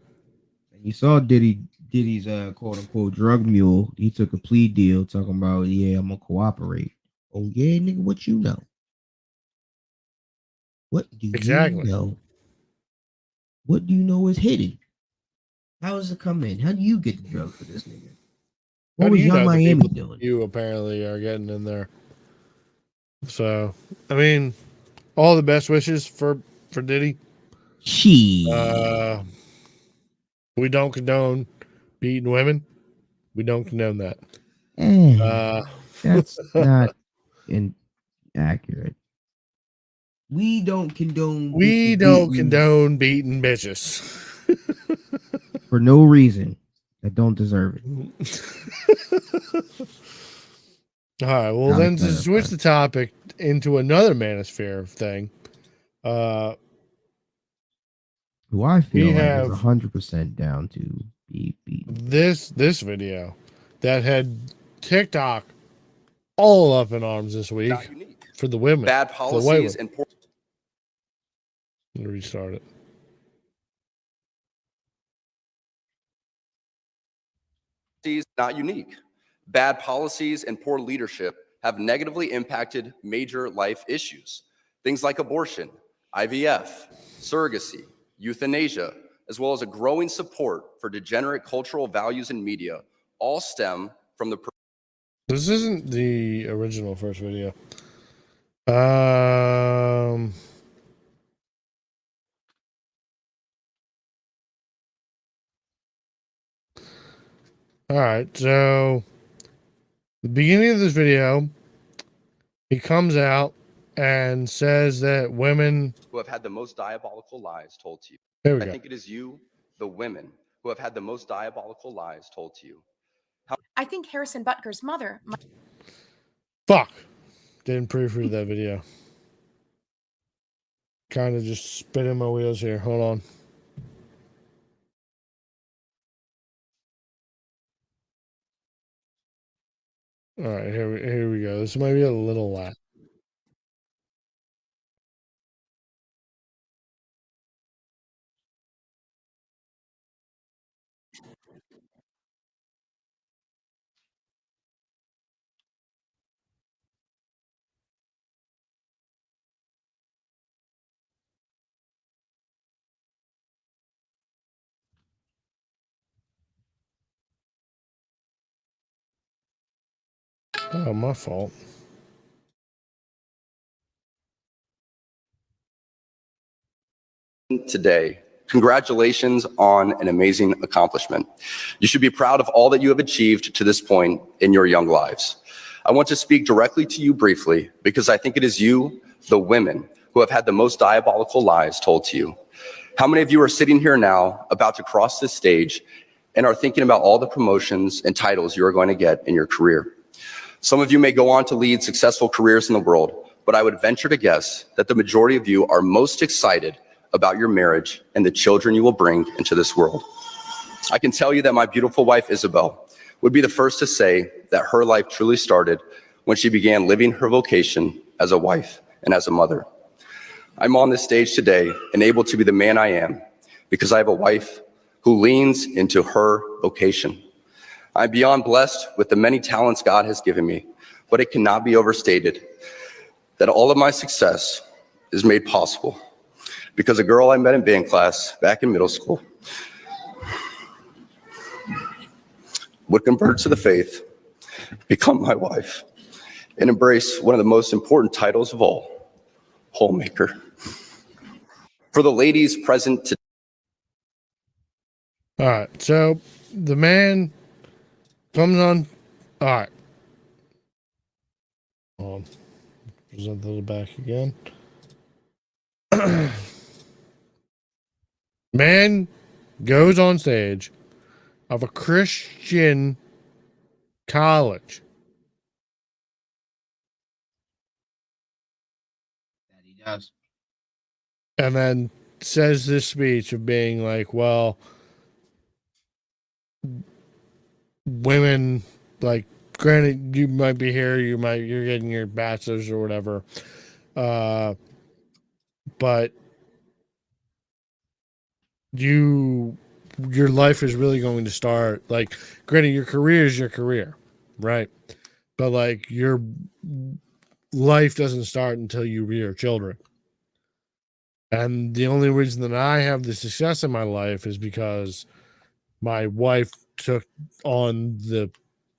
And you saw Diddy's quote unquote drug mule. He took a plea deal talking about, yeah, I'm gonna cooperate. Oh yeah, nigga, what you know? What do you know? What do you know is hidden? How does it come in? How do you get the drug for this nigga? What was Young Miami doing? You apparently are getting in there. So, I mean, all the best wishes for Diddy. We don't condone beating women. We don't condone that. That's not inaccurate. We don't condone beating bitches for no reason that don't deserve it. All right. Well, then to switch the topic into another Manosphere thing, who I feel like is 100% down to be beaten. This video that had TikTok all up in arms this week for the women. Bad policies and poor. Restart it. Not unique. Bad policies and poor leadership have negatively impacted major life issues. Things like abortion, IVF, surrogacy, euthanasia, as well as a growing support for degenerate cultural values in media, all stem from the. This isn't the original first video. All right, so the beginning of this video, he comes out and says that women who have had the most diabolical lies told to you. There we go. I think it is you, the women, who have had the most diabolical lies told to you. I think Harrison Butker's mother. Fuck. Didn't proofread that video. Kind of just spinning my wheels here. Hold on. All right, here we go. This might be a little loud. Oh, my fault. Today Congratulations on an amazing accomplishment. You should be proud of all that you have achieved to this point in your young lives. I want to speak directly to you briefly because I think it is you, the women, who have had the most diabolical lies told to you. How many of you are sitting here now about to cross this stage and are thinking about all the promotions and titles you are going to get in your career? Some of you may go on to lead successful careers in the world, but I would venture to guess that the majority of you are most excited about your marriage and the children you will bring into this world. I can tell you that my beautiful wife, Isabel, would be the first to say that her life truly started when she began living her vocation as a wife and as a mother. I'm on this stage today and able to be the man I am because I have a wife who leans into her vocation. I'm beyond blessed with the many talents God has given me, but it cannot be overstated that all of my success is made possible because a girl I met in band class back in middle school would convert to the faith, become my wife, and embrace one of the most important titles of all, homemaker. For the ladies present today. All right, so the man comes on. All right. Present to the back again. Man goes on stage of a Christian college. That he does. And then says this speech of being like, well, women, like, granted, you might be here, you're getting your bachelor's or whatever, but your life is really going to start, like, granted, your career is your career, right? But like, your life doesn't start until you rear children. And the only reason that I have the success in my life is because my wife took on the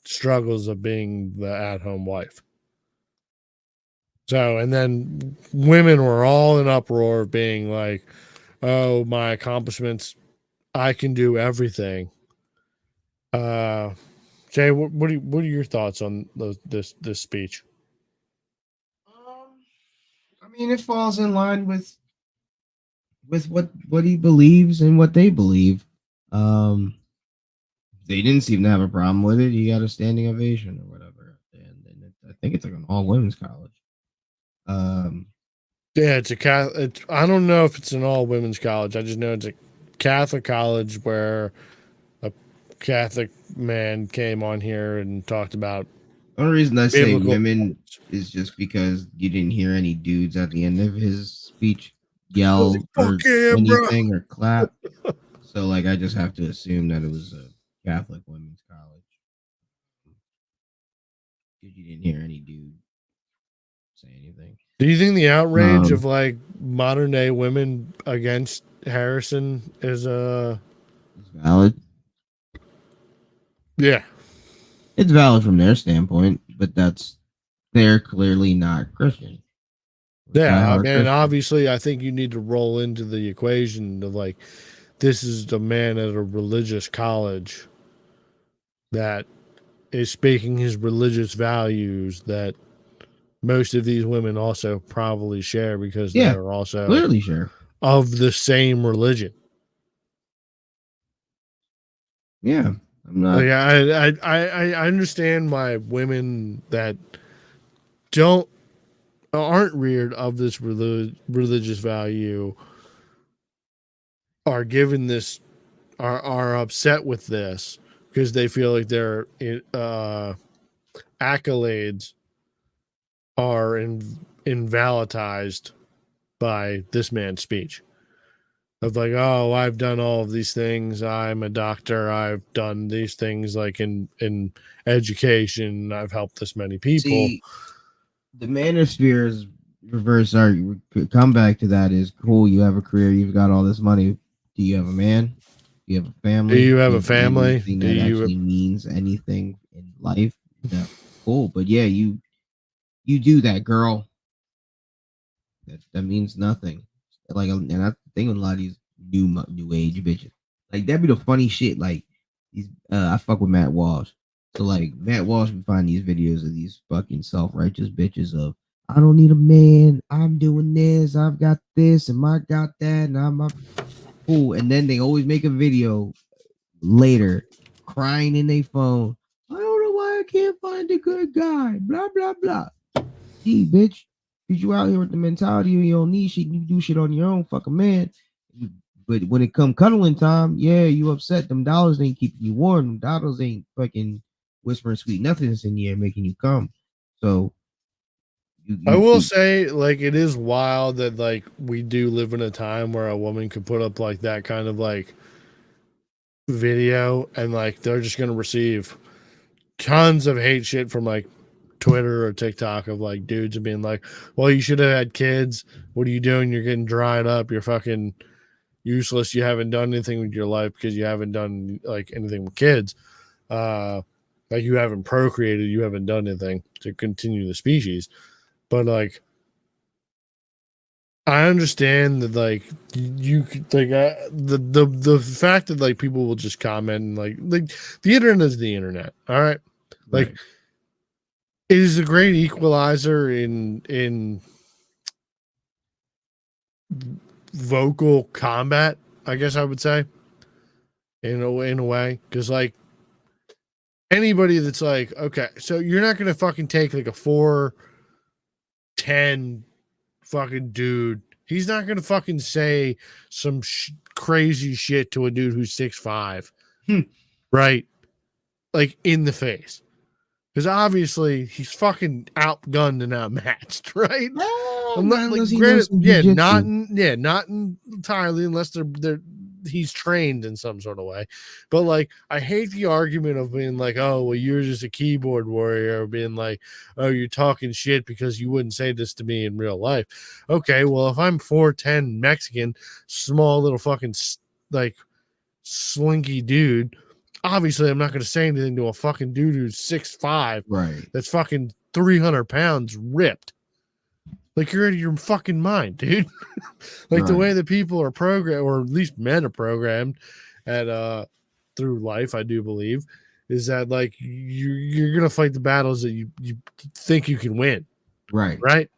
struggles of being the at-home wife. So, and then women were all in uproar, being like, oh, my accomplishments, I can do everything. Jay, what are your thoughts on this speech? I mean, it falls in line with what he believes and what they believe. They didn't seem to have a problem with it. He got a standing ovation or whatever, and I think it's like an all women's college. Yeah, it's a Catholic. I don't know if it's an all women's college. I just know it's a Catholic college where a Catholic man came on here and talked about. The only reason I say biblical women is just because you didn't hear any dudes at the end of his speech yell or yeah, anything or clap. So, like, I just have to assume that it was a Catholic women's college. Because you didn't hear any dude say anything. Do you think the outrage of like modern day women against Harrison is valid? Yeah. It's valid from their standpoint, but they're clearly not Christian. Yeah, and obviously I think you need to roll into the equation of like, this is the man at a religious college that is speaking his religious values that most of these women also probably share because they're also clearly sure of the same religion. Yeah, I'm not. Like, I understand why women that aren't reared of this religious value are given this, are upset with this because they feel like their accolades are invalidized by this man's speech of like, oh, I've done all of these things. I'm a doctor. I've done these things like in education. I've helped this many people. See, the manosphere's reverse argument, come back to that is cool. You have a career. You've got all this money. Do you have a man? Do you have a family? Do you have a family? Anything that actually means anything in life? No. Cool. But yeah, you do that, girl. That means nothing. Like, and that's the thing with a lot of these new age bitches. Like that'd be the funny shit. Like these, I fuck with Matt Walsh. So like Matt Walsh would find these videos of these fucking self-righteous bitches of I don't need a man. I'm doing this. I've got this, and I got that, and I'm cool. And then they always make a video later crying in their phone. I don't know why I can't find a good guy. Blah blah blah. Gee, bitch, because you out here with the mentality you don't need shit. You do shit on your own, fuck a man. But when it come cuddling time, yeah, you upset. Them dollars ain't keeping you warm. Them dollars ain't fucking whispering sweet nothings in your ear making you come. So I will say, like, it is wild that like we do live in a time where a woman could put up like that kind of like video and like they're just gonna receive tons of hate shit from like Twitter or TikTok of like dudes being like, well, you should have had kids. What are you doing? You're getting dried up. You're fucking useless. You haven't done anything with your life because you haven't done like anything with kids. Like you haven't procreated. You haven't done anything to continue the species. But like, I understand that like you could like the fact that like people will just comment and like the internet is the internet. All right, like. Right. It is a great equalizer in vocal combat, I guess I would say, in a way, because like anybody that's like, okay, so you're not gonna fucking take like a 4'10" fucking dude. He's not gonna fucking say some crazy shit to a dude who's 6'5", right? Like in the face. Because obviously he's fucking outgunned and outmatched, right? Not entirely, unless he's trained in some sort of way. But like, I hate the argument of being like, oh, well, you're just a keyboard warrior, or being like, oh, you're talking shit because you wouldn't say this to me in real life. Okay, well, if I'm 4'10" Mexican, small little fucking like slinky dude. Obviously, I'm not going to say anything to a fucking dude who's 6'5", right? That's fucking 300 pounds ripped. Like, you're out of your fucking mind, dude. Like, the way that people are programmed, or at least men are programmed at through life, I do believe, is that, like, you're going to fight the battles that you think you can win. Right?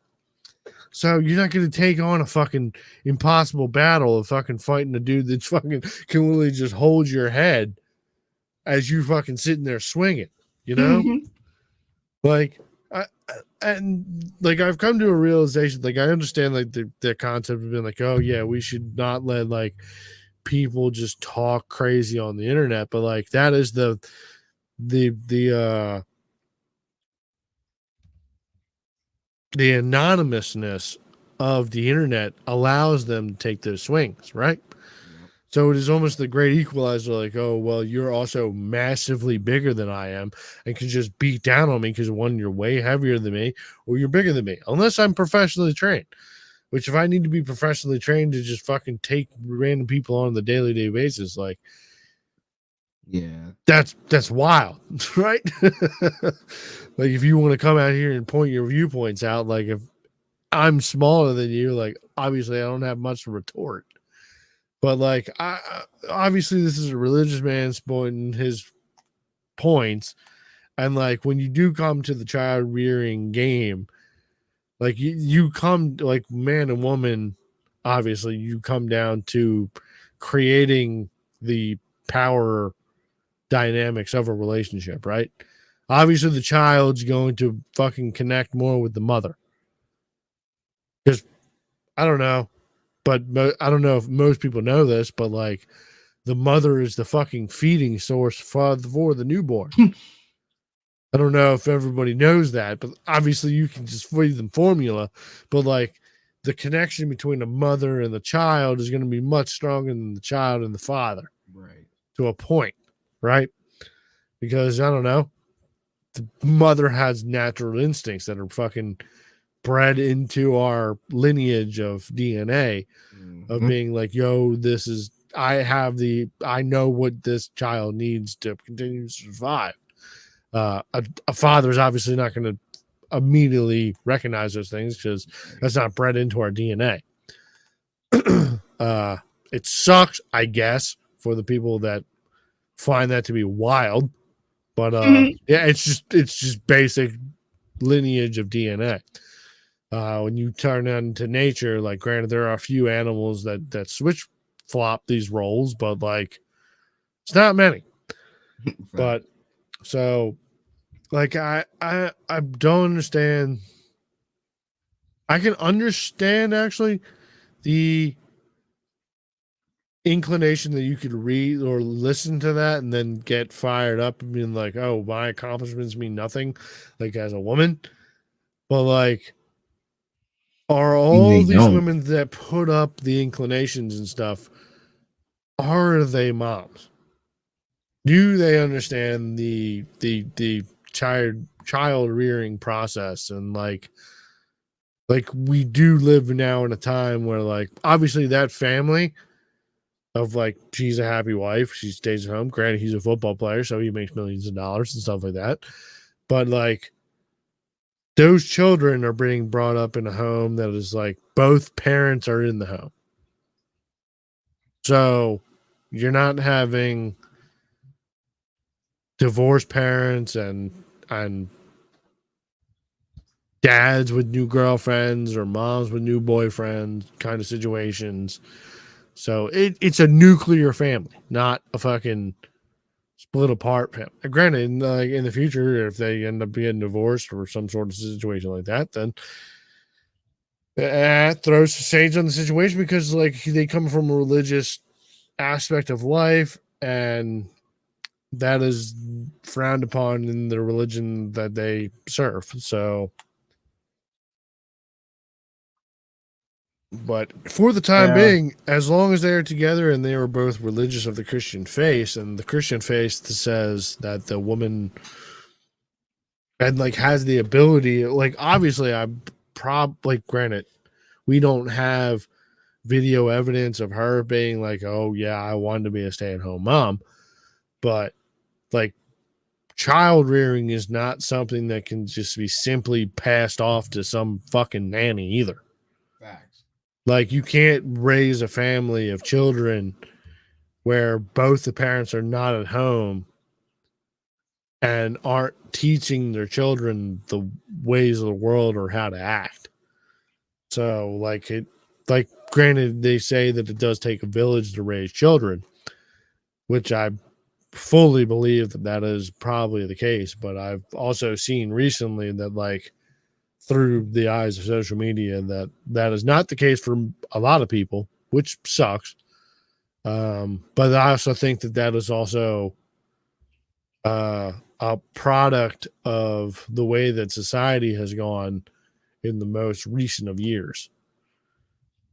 So you're not going to take on a fucking impossible battle of fucking fighting a dude that's fucking can literally just hold your head as you fucking sitting there swinging, you know? Like, I've come to a realization, like, I understand, like, the concept of being like, oh, yeah, we should not let, like, people just talk crazy on the internet, but, like, that is the anonymousness of the internet allows them to take those swings, right? So it is almost the great equalizer, like, oh, well, you're also massively bigger than I am and can just beat down on me because, one, you're way heavier than me, or you're bigger than me, unless I'm professionally trained. Which, if I need to be professionally trained to just fucking take random people on the daily basis, like, yeah, that's wild, right? Like, if you want to come out here and point your viewpoints out, like, if I'm smaller than you, like, obviously I don't have much to retort. But like, obviously, this is a religious man pointing his points, and like when you do come to the child rearing game, like you come like man and woman. Obviously, you come down to creating the power dynamics of a relationship, right? Obviously, the child's going to fucking connect more with the mother, because I don't know. But I don't know if most people know this, but like the mother is the fucking feeding source for the newborn. I don't know if everybody knows that, but obviously you can just feed them formula. But like the connection between the mother and the child is going to be much stronger than the child and the father. Right. To a point, right? Because I don't know, the mother has natural instincts that are fucking bred into our lineage of DNA of being like, yo, I know what this child needs to continue to survive. A father's obviously not going to immediately recognize those things because that's not bred into our DNA. It sucks, I guess, for the people that find that to be wild. But yeah, it's just basic lineage of DNA. When you turn into nature, like granted, there are a few animals that switch flop these roles, but like it's not many. But so like I don't understand. I can understand actually the inclination that you could read or listen to that and then get fired up and being like, oh, my accomplishments mean nothing, like as a woman. But like, are all these women that put up the inclinations and stuff, are they moms? Do they understand the child rearing process? And like we do live now in a time where like obviously that family of like she's a happy wife, she stays at home. Granted, he's a football player, so he makes millions of dollars and stuff like that. But like those children are being brought up in a home that is like both parents are in the home. So you're not having divorced parents and dads with new girlfriends or moms with new boyfriends kind of situations. So it's a nuclear family, not a fucking split apart family. Granted, in the future, if they end up getting divorced or some sort of situation like that, then that throws shades on the situation because like they come from a religious aspect of life and that is frowned upon in the religion that they serve. So, but for the time being, as long as they are together and they are both religious of the Christian faith, and the Christian faith says that the woman and like has the ability, like obviously granted, we don't have video evidence of her being like, oh yeah, I wanted to be a stay-at-home mom, but like child rearing is not something that can just be simply passed off to some fucking nanny either. Facts. Like you can't raise a family of children where both the parents are not at home and aren't teaching their children the ways of the world or how to act. So like granted, they say that it does take a village to raise children, which I fully believe that is probably the case. But I've also seen recently that like through the eyes of social media that is not the case for a lot of people, which sucks. But I also think that is also a product of the way that society has gone in the most recent of years.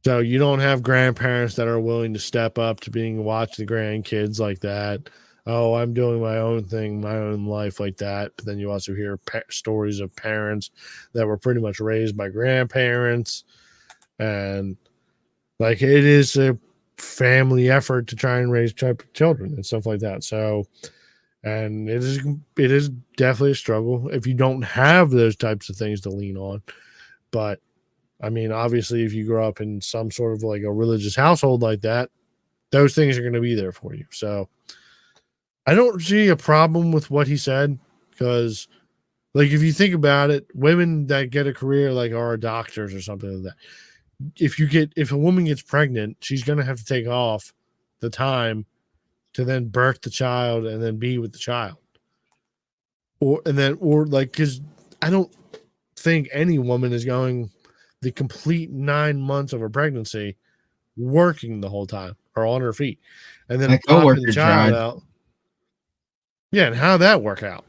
So you don't have grandparents that are willing to step up to being watch the grandkids like that. Oh, I'm doing my own thing, my own life like that. But then you also hear stories of parents that were pretty much raised by grandparents. And like it is a family effort to try and raise children and stuff like that. So, and it is definitely a struggle if you don't have those types of things to lean on. But I mean, obviously, if you grow up in some sort of like a religious household like that, those things are going to be there for you. So I don't see a problem with what he said because, like, if you think about it, women that get a career like are doctors or something like that. If a woman gets pregnant, she's going to have to take off the time to then birth the child and then be with the child. Or because I don't think any woman is going the complete 9 months of her pregnancy working the whole time or on her feet and then popping the child out. Yeah, and how'd that work out?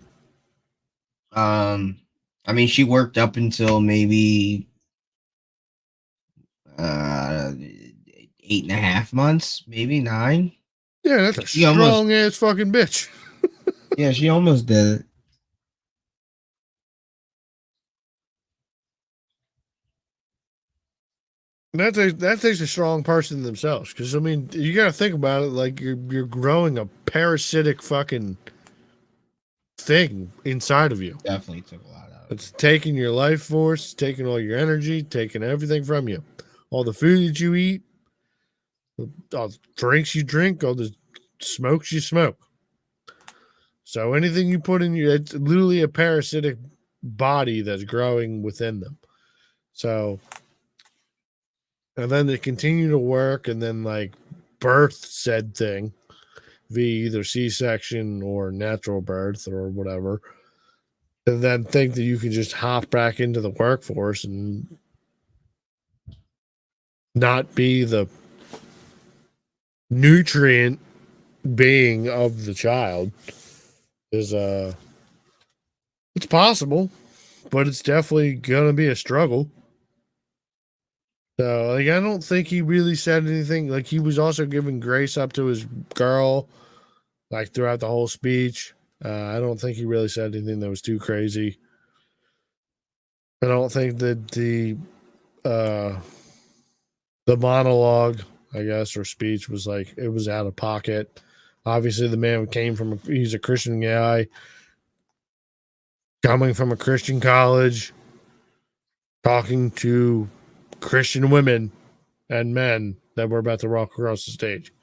I mean, she worked up until maybe 8.5 months, maybe 9. Yeah, that's a strong ass fucking bitch. Yeah, she almost did it. That takes a strong person themselves, because I mean you got to think about it like you're growing a parasitic fucking thing inside of you. Definitely took a lot out. It's taking your life force, taking all your energy, taking everything from you, all the food that you eat. all the drinks you drink, all the smokes you smoke. So anything you put in you, it's literally a parasitic body that's growing within them. So, and then they continue to work and then like birth said thing via either C-section or natural birth or whatever. And then think that you can just hop back into the workforce and not be the nutrient being of the child is it's possible, but it's definitely gonna be a struggle. So like I don't think he really said anything. Like he was also giving grace up to his girl like throughout the whole speech. I don't think he really said anything that was too crazy. I don't think that the monologue, I guess, or speech was like it was out of pocket. Obviously, the man came from he's a Christian guy, coming from a Christian college, talking to Christian women and men that were about to walk across the stage.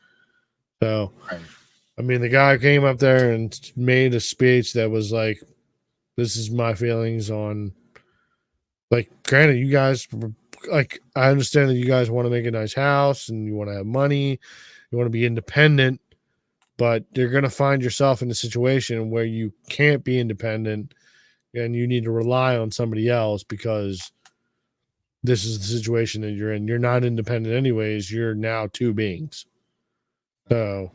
So, Right. I mean, the guy came up there and made a speech that was like, this is my feelings on, like, granted, you guys, like, I understand that you guys want to make a nice house and you want to have money, you want to be independent, but you're going to find yourself in a situation where you can't be independent and you need to rely on somebody else because this is the situation that you're in. You're not independent anyways. You're now two beings. So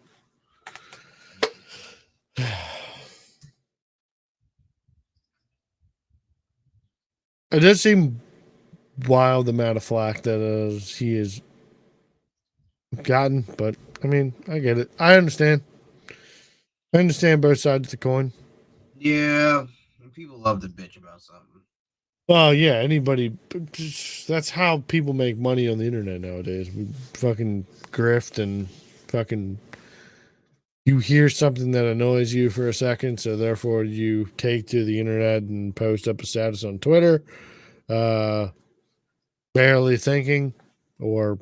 it does seem wild the amount of flack that he has gotten, but I mean, I get it. I understand. I understand both sides of the coin. Yeah, people love to bitch about something. Well, yeah, anybody. That's how people make money on the internet nowadays. We fucking grift and fucking. You hear something that annoys you for a second, so therefore you take to the internet and post up a status on Twitter, barely thinking or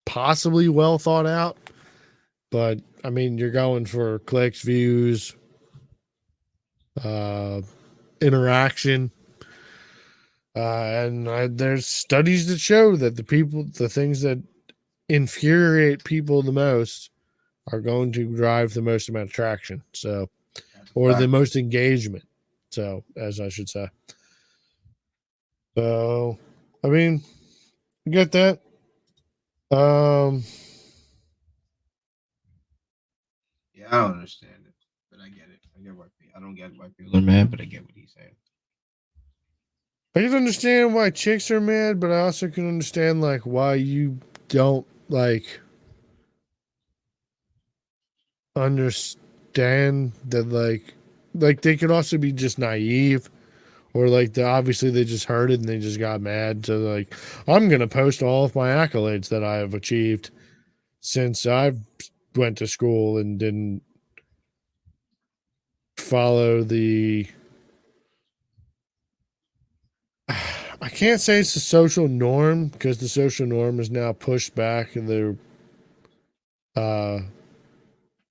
possibly well thought out. But I mean, you're going for clicks, views, interaction. And there's studies that show that the things that infuriate people the most are going to drive the most amount of traction. So, or the most engagement. So, as I should say. So, I mean, you get that. Yeah, I don't understand it, but I get it. I get why I don't get why people are mad, but I get what he's saying. I can understand why chicks are mad, but I also can understand like why you don't like understand that like they could also be just naive or like obviously they just heard it and they just got mad. So like I'm gonna post all of my accolades that I have achieved since I've went to school and didn't follow the I can't say it's the social norm because the social norm is now pushed back in their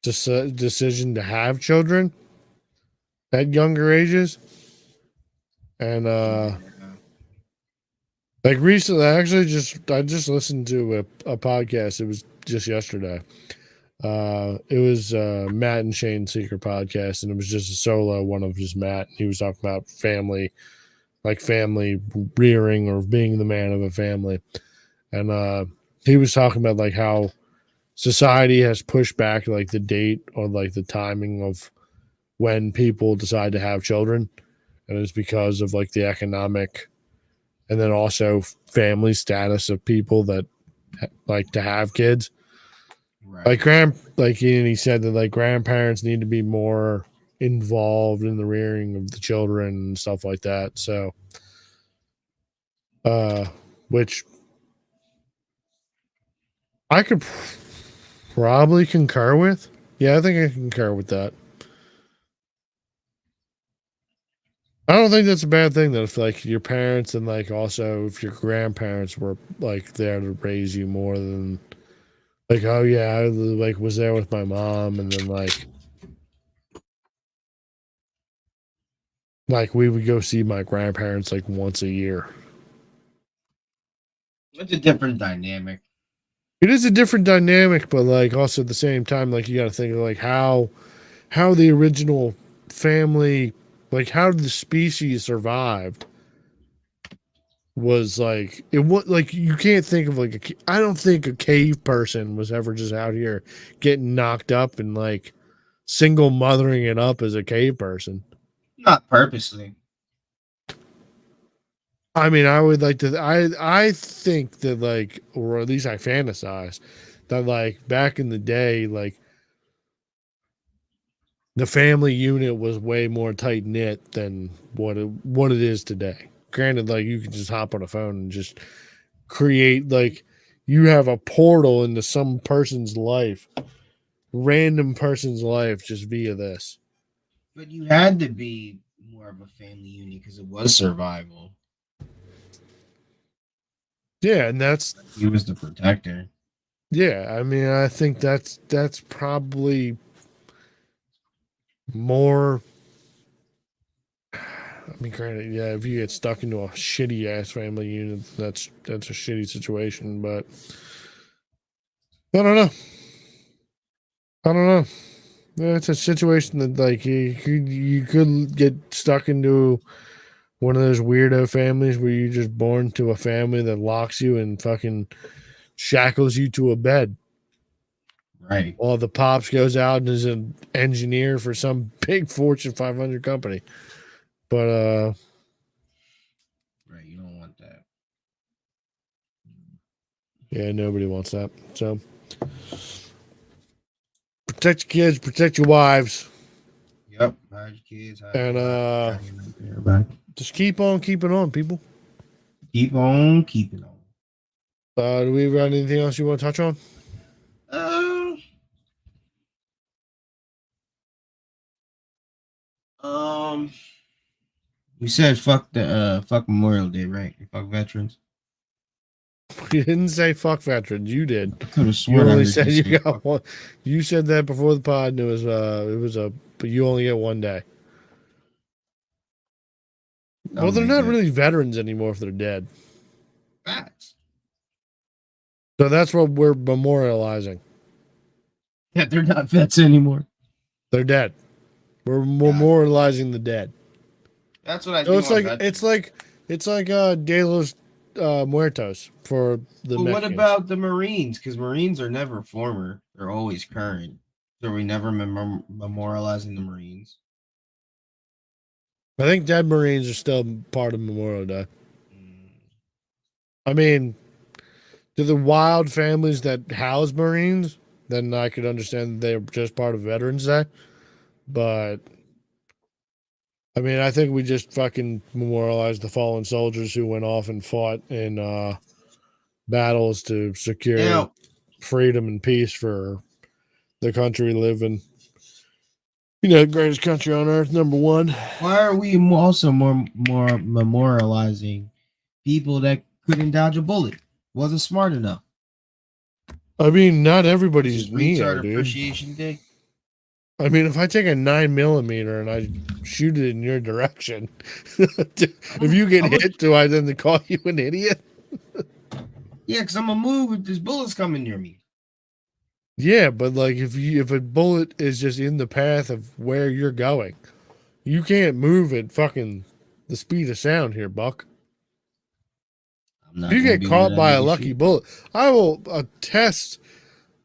decision to have children at younger ages. And like recently, I just listened to a podcast. It was just yesterday. It was Matt and Shane Seeker podcast, and it was just a solo one of just Matt. He was talking about family, like family rearing or being the man of a family. And he was talking about like how society has pushed back like the date or like the timing of when people decide to have children. And it's because of like the economic and then also family status of people that like to have kids. Right. Like he said that like grandparents need to be more involved in the rearing of the children and stuff like that. So, which I could probably concur with. Yeah, I think I concur with that. I don't think that's a bad thing though. If like your parents and like also if your grandparents were like there to raise you more than like, oh yeah, I like was there with my mom and then like we would go see my grandparents like once a year. It's a different dynamic. It is a different dynamic, but like also at the same time, like you got to think of like how the original family, like how the species survived, was like it was like you can't think of like I don't think a cave person was ever just out here getting knocked up and like single mothering it up as a cave person. Not purposely. I mean, I would like to. I think that like, or at least I fantasize that like back in the day, like the family unit was way more tight knit than what it is today. Granted, like you can just hop on a phone and just create like you have a portal into some person's life, random person's life, just via this. But you had to be more of a family unit because it was survival. Yeah, and that's He was the protector. yeah. I mean, I think that's probably more. I mean, granted, yeah, if you get stuck into a shitty ass family unit, that's a shitty situation. But I don't know. It's a situation that like you could get stuck into one of those weirdo families where you're just born to a family that locks you and fucking shackles you to a bed. Right. While the pops goes out and is an engineer for some big Fortune 500 company. But right, you don't want that. Yeah, nobody wants that. So protect your kids, protect your wives. Yep. Hide your kids. And everybody. Just keep on keeping on, people. Keep on keeping on. Do we have anything else you want to touch on? You said fuck Memorial Day, right? Fuck veterans. You didn't say fuck veterans. You did. I could have You sworn only said you got one. You said that before the pod, and it was but you only get one day. Well, they're not really veterans anymore if they're dead. Facts. So that's what we're memorializing. Yeah, they're not vets anymore. They're dead. We're memorializing the dead. That's what I. So it's like De los Muertos for the. But what about the Marines? Because Marines are never former; they're always current. So we never memorializing the Marines. I think dead Marines are still part of Memorial Day. I mean, to the wild families that house Marines, then I could understand they're just part of Veterans Day. But I mean, I think we just fucking memorialize the fallen soldiers who went off and fought in battles to secure freedom and peace for the country we live in. You know, the greatest country on earth, number one. Why are we also more memorializing people that couldn't dodge a bullet? Wasn't smart enough. I mean, not everybody's Retard dude. Appreciation Day. I mean, if I take a 9mm and I shoot it in your direction, if you get hit, do I then call you an idiot? Yeah, because I'm gonna move if there's bullets coming near me. Yeah, but like if a bullet is just in the path of where you're going, you can't move at fucking the speed of sound here, Buck. If you get caught by a lucky bullet, I will attest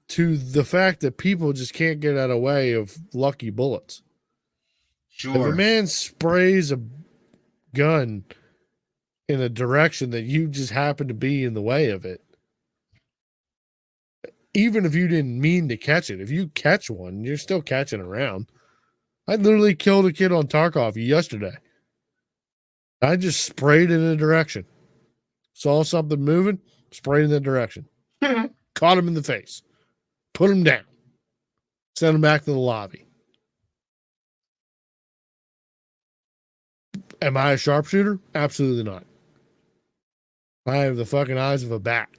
to the fact that people just can't get out of the way of lucky bullets. Sure. If a man sprays a gun in a direction that you just happen to be in the way of it, even if you didn't mean to catch it, if you catch one, you're still catching around. I literally killed a kid on Tarkov yesterday. I just sprayed in a direction. Saw something moving, sprayed in that direction. Caught him in the face. Put him down. Sent him back to the lobby. Am I a sharpshooter? Absolutely not. I have the fucking eyes of a bat.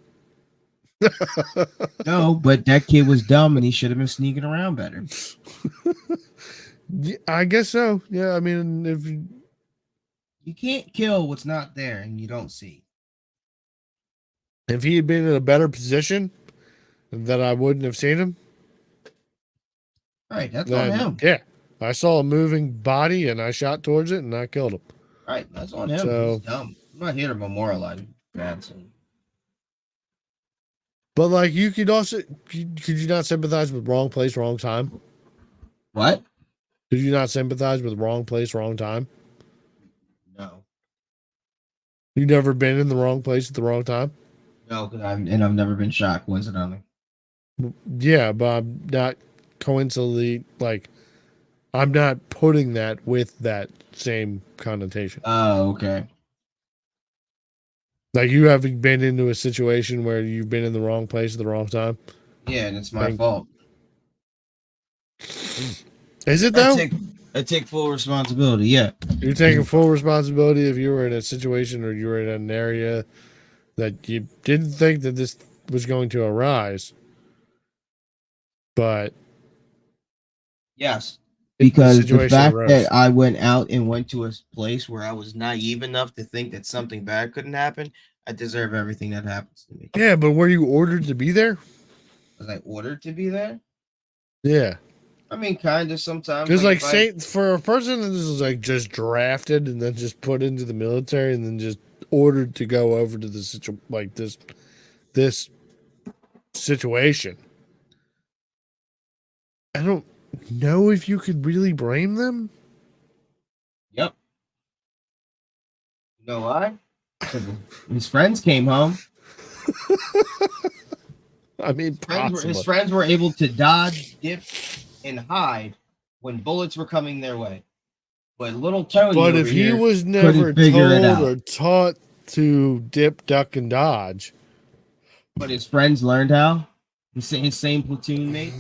No, but that kid was dumb and he should have been sneaking around better. I guess so. Yeah, I mean, if You can't kill what's not there and you don't see. he had been in a better position, that I wouldn't have seen him. All right, that's Then, on him. yeah, I saw a moving body and I shot towards it and I killed him. All right, that's on him. So- He's dumb. I'm not here to memorialize Manson. But like, you could also, could you not sympathize with wrong place, wrong time? What? Did you not sympathize with wrong place, wrong time? No. You never been in the wrong place at the wrong time? No, because I've never been shot coincidentally. Yeah, but I'm not coincidentally, like, I'm not putting that with that same connotation. Oh, okay. Like, you haven't been into a situation where you've been in the wrong place at the wrong time? Yeah, and it's my fault. Is it though? I take full responsibility. Yeah. You're taking full responsibility if you were in a situation or you were in an area that you didn't think that this was going to arise. But Yes. Because the situation fact arose. that I went out and went to a place where I was naive enough to think that something bad couldn't happen, I deserve everything that happens to me. yeah, but were you ordered to be there? Was I ordered to be there? Yeah. I mean, kind of sometimes. Because like if I- say for a person that is like just drafted and then just put into the military and then just ordered to go over to the this situation, I don't know if you could really blame them. Yep. You know why? 'Cause his friends came home. I mean, His friends were able to dodge, dip, and hide when bullets were coming their way. But little Tony, but over if he here was never figure it told out. or taught to dip, duck, and dodge, but his friends learned how. His same platoon mates.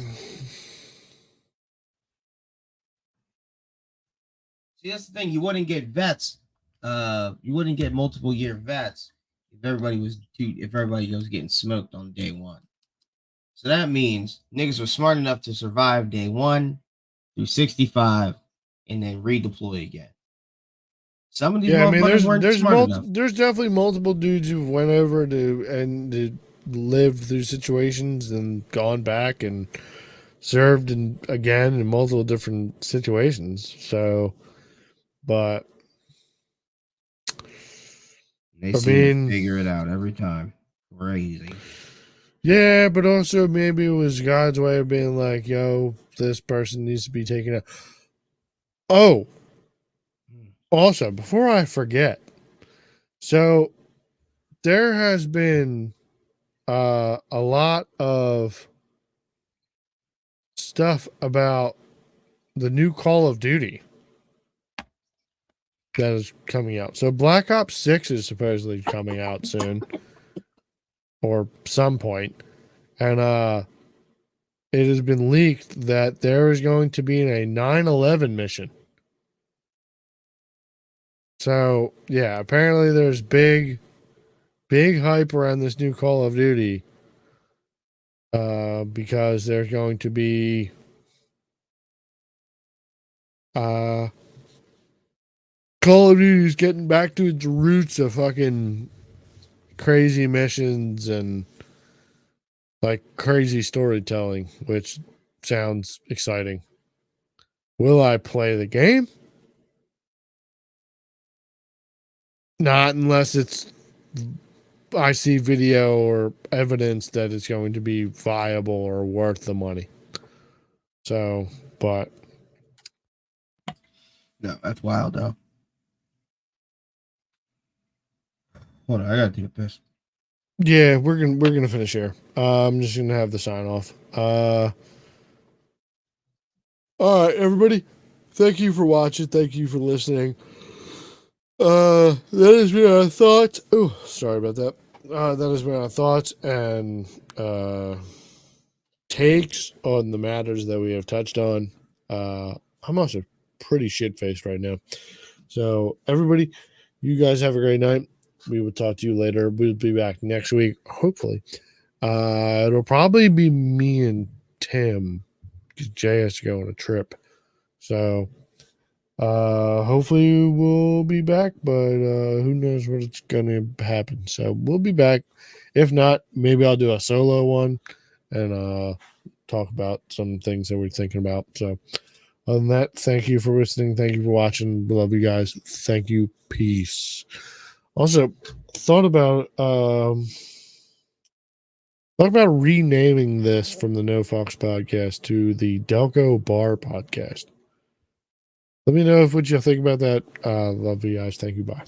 See, that's the thing. You wouldn't get vets. You wouldn't get multiple year vets if everybody was getting smoked on day one. So that means niggas were smart enough to survive day 1 through 65 and then redeploy again. Some of these yeah, I mean, motherfuckers weren't smart enough. there's definitely multiple dudes who went over to lived through situations and gone back and served again in multiple different situations. So, but They I seem mean- to figure it out every time. Crazy. yeah, but also maybe it was God's way of being like, yo, this person needs to be taken out. Oh, also, before I forget, so there has been a lot of stuff about the new Call of Duty that is coming out. So Black Ops 6 is supposedly coming out soon or some point. And it has been leaked that there is going to be a 9/11 mission. So, yeah, apparently there's big hype around this new Call of Duty because there's going to be Call of Duty is getting back to its roots of fucking crazy missions and like crazy storytelling, which sounds exciting. Will I play the game? Not unless I see video or evidence that it's going to be viable or worth the money. So, but No, that's wild though. Hold on, I gotta take a piss. yeah, we're gonna finish here. I'm just gonna have the sign off. All right, everybody. Thank you for watching. Thank you for listening. That has been our thoughts. Oh, sorry about that. That has been our thoughts and takes on the matters that we have touched on. I'm also pretty shit faced right now. So everybody, you guys have a great night. We will talk to you later. We'll be back next week, hopefully. It'll probably be me and Tim, because Jay has to go on a trip. So hopefully we'll be back, but who knows what's going to happen. So we'll be back. If not, maybe I'll do a solo one and talk about some things that we're thinking about. So other than that, thank you for listening. Thank you for watching. We love you guys. Thank you. Peace. Also, thought about renaming this from the No Fox podcast to the Delco Bar podcast. Let me know what you think about that. Love you guys. Thank you. Bye.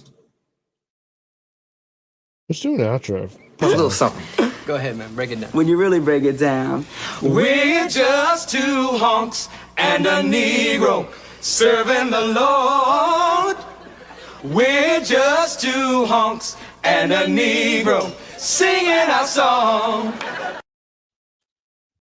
Let's do an outro. A little something. Go ahead, man. Break it down. When you really break it down, We're just two honks and a Negro serving the Lord. We're just two honks and a Negro singing our song.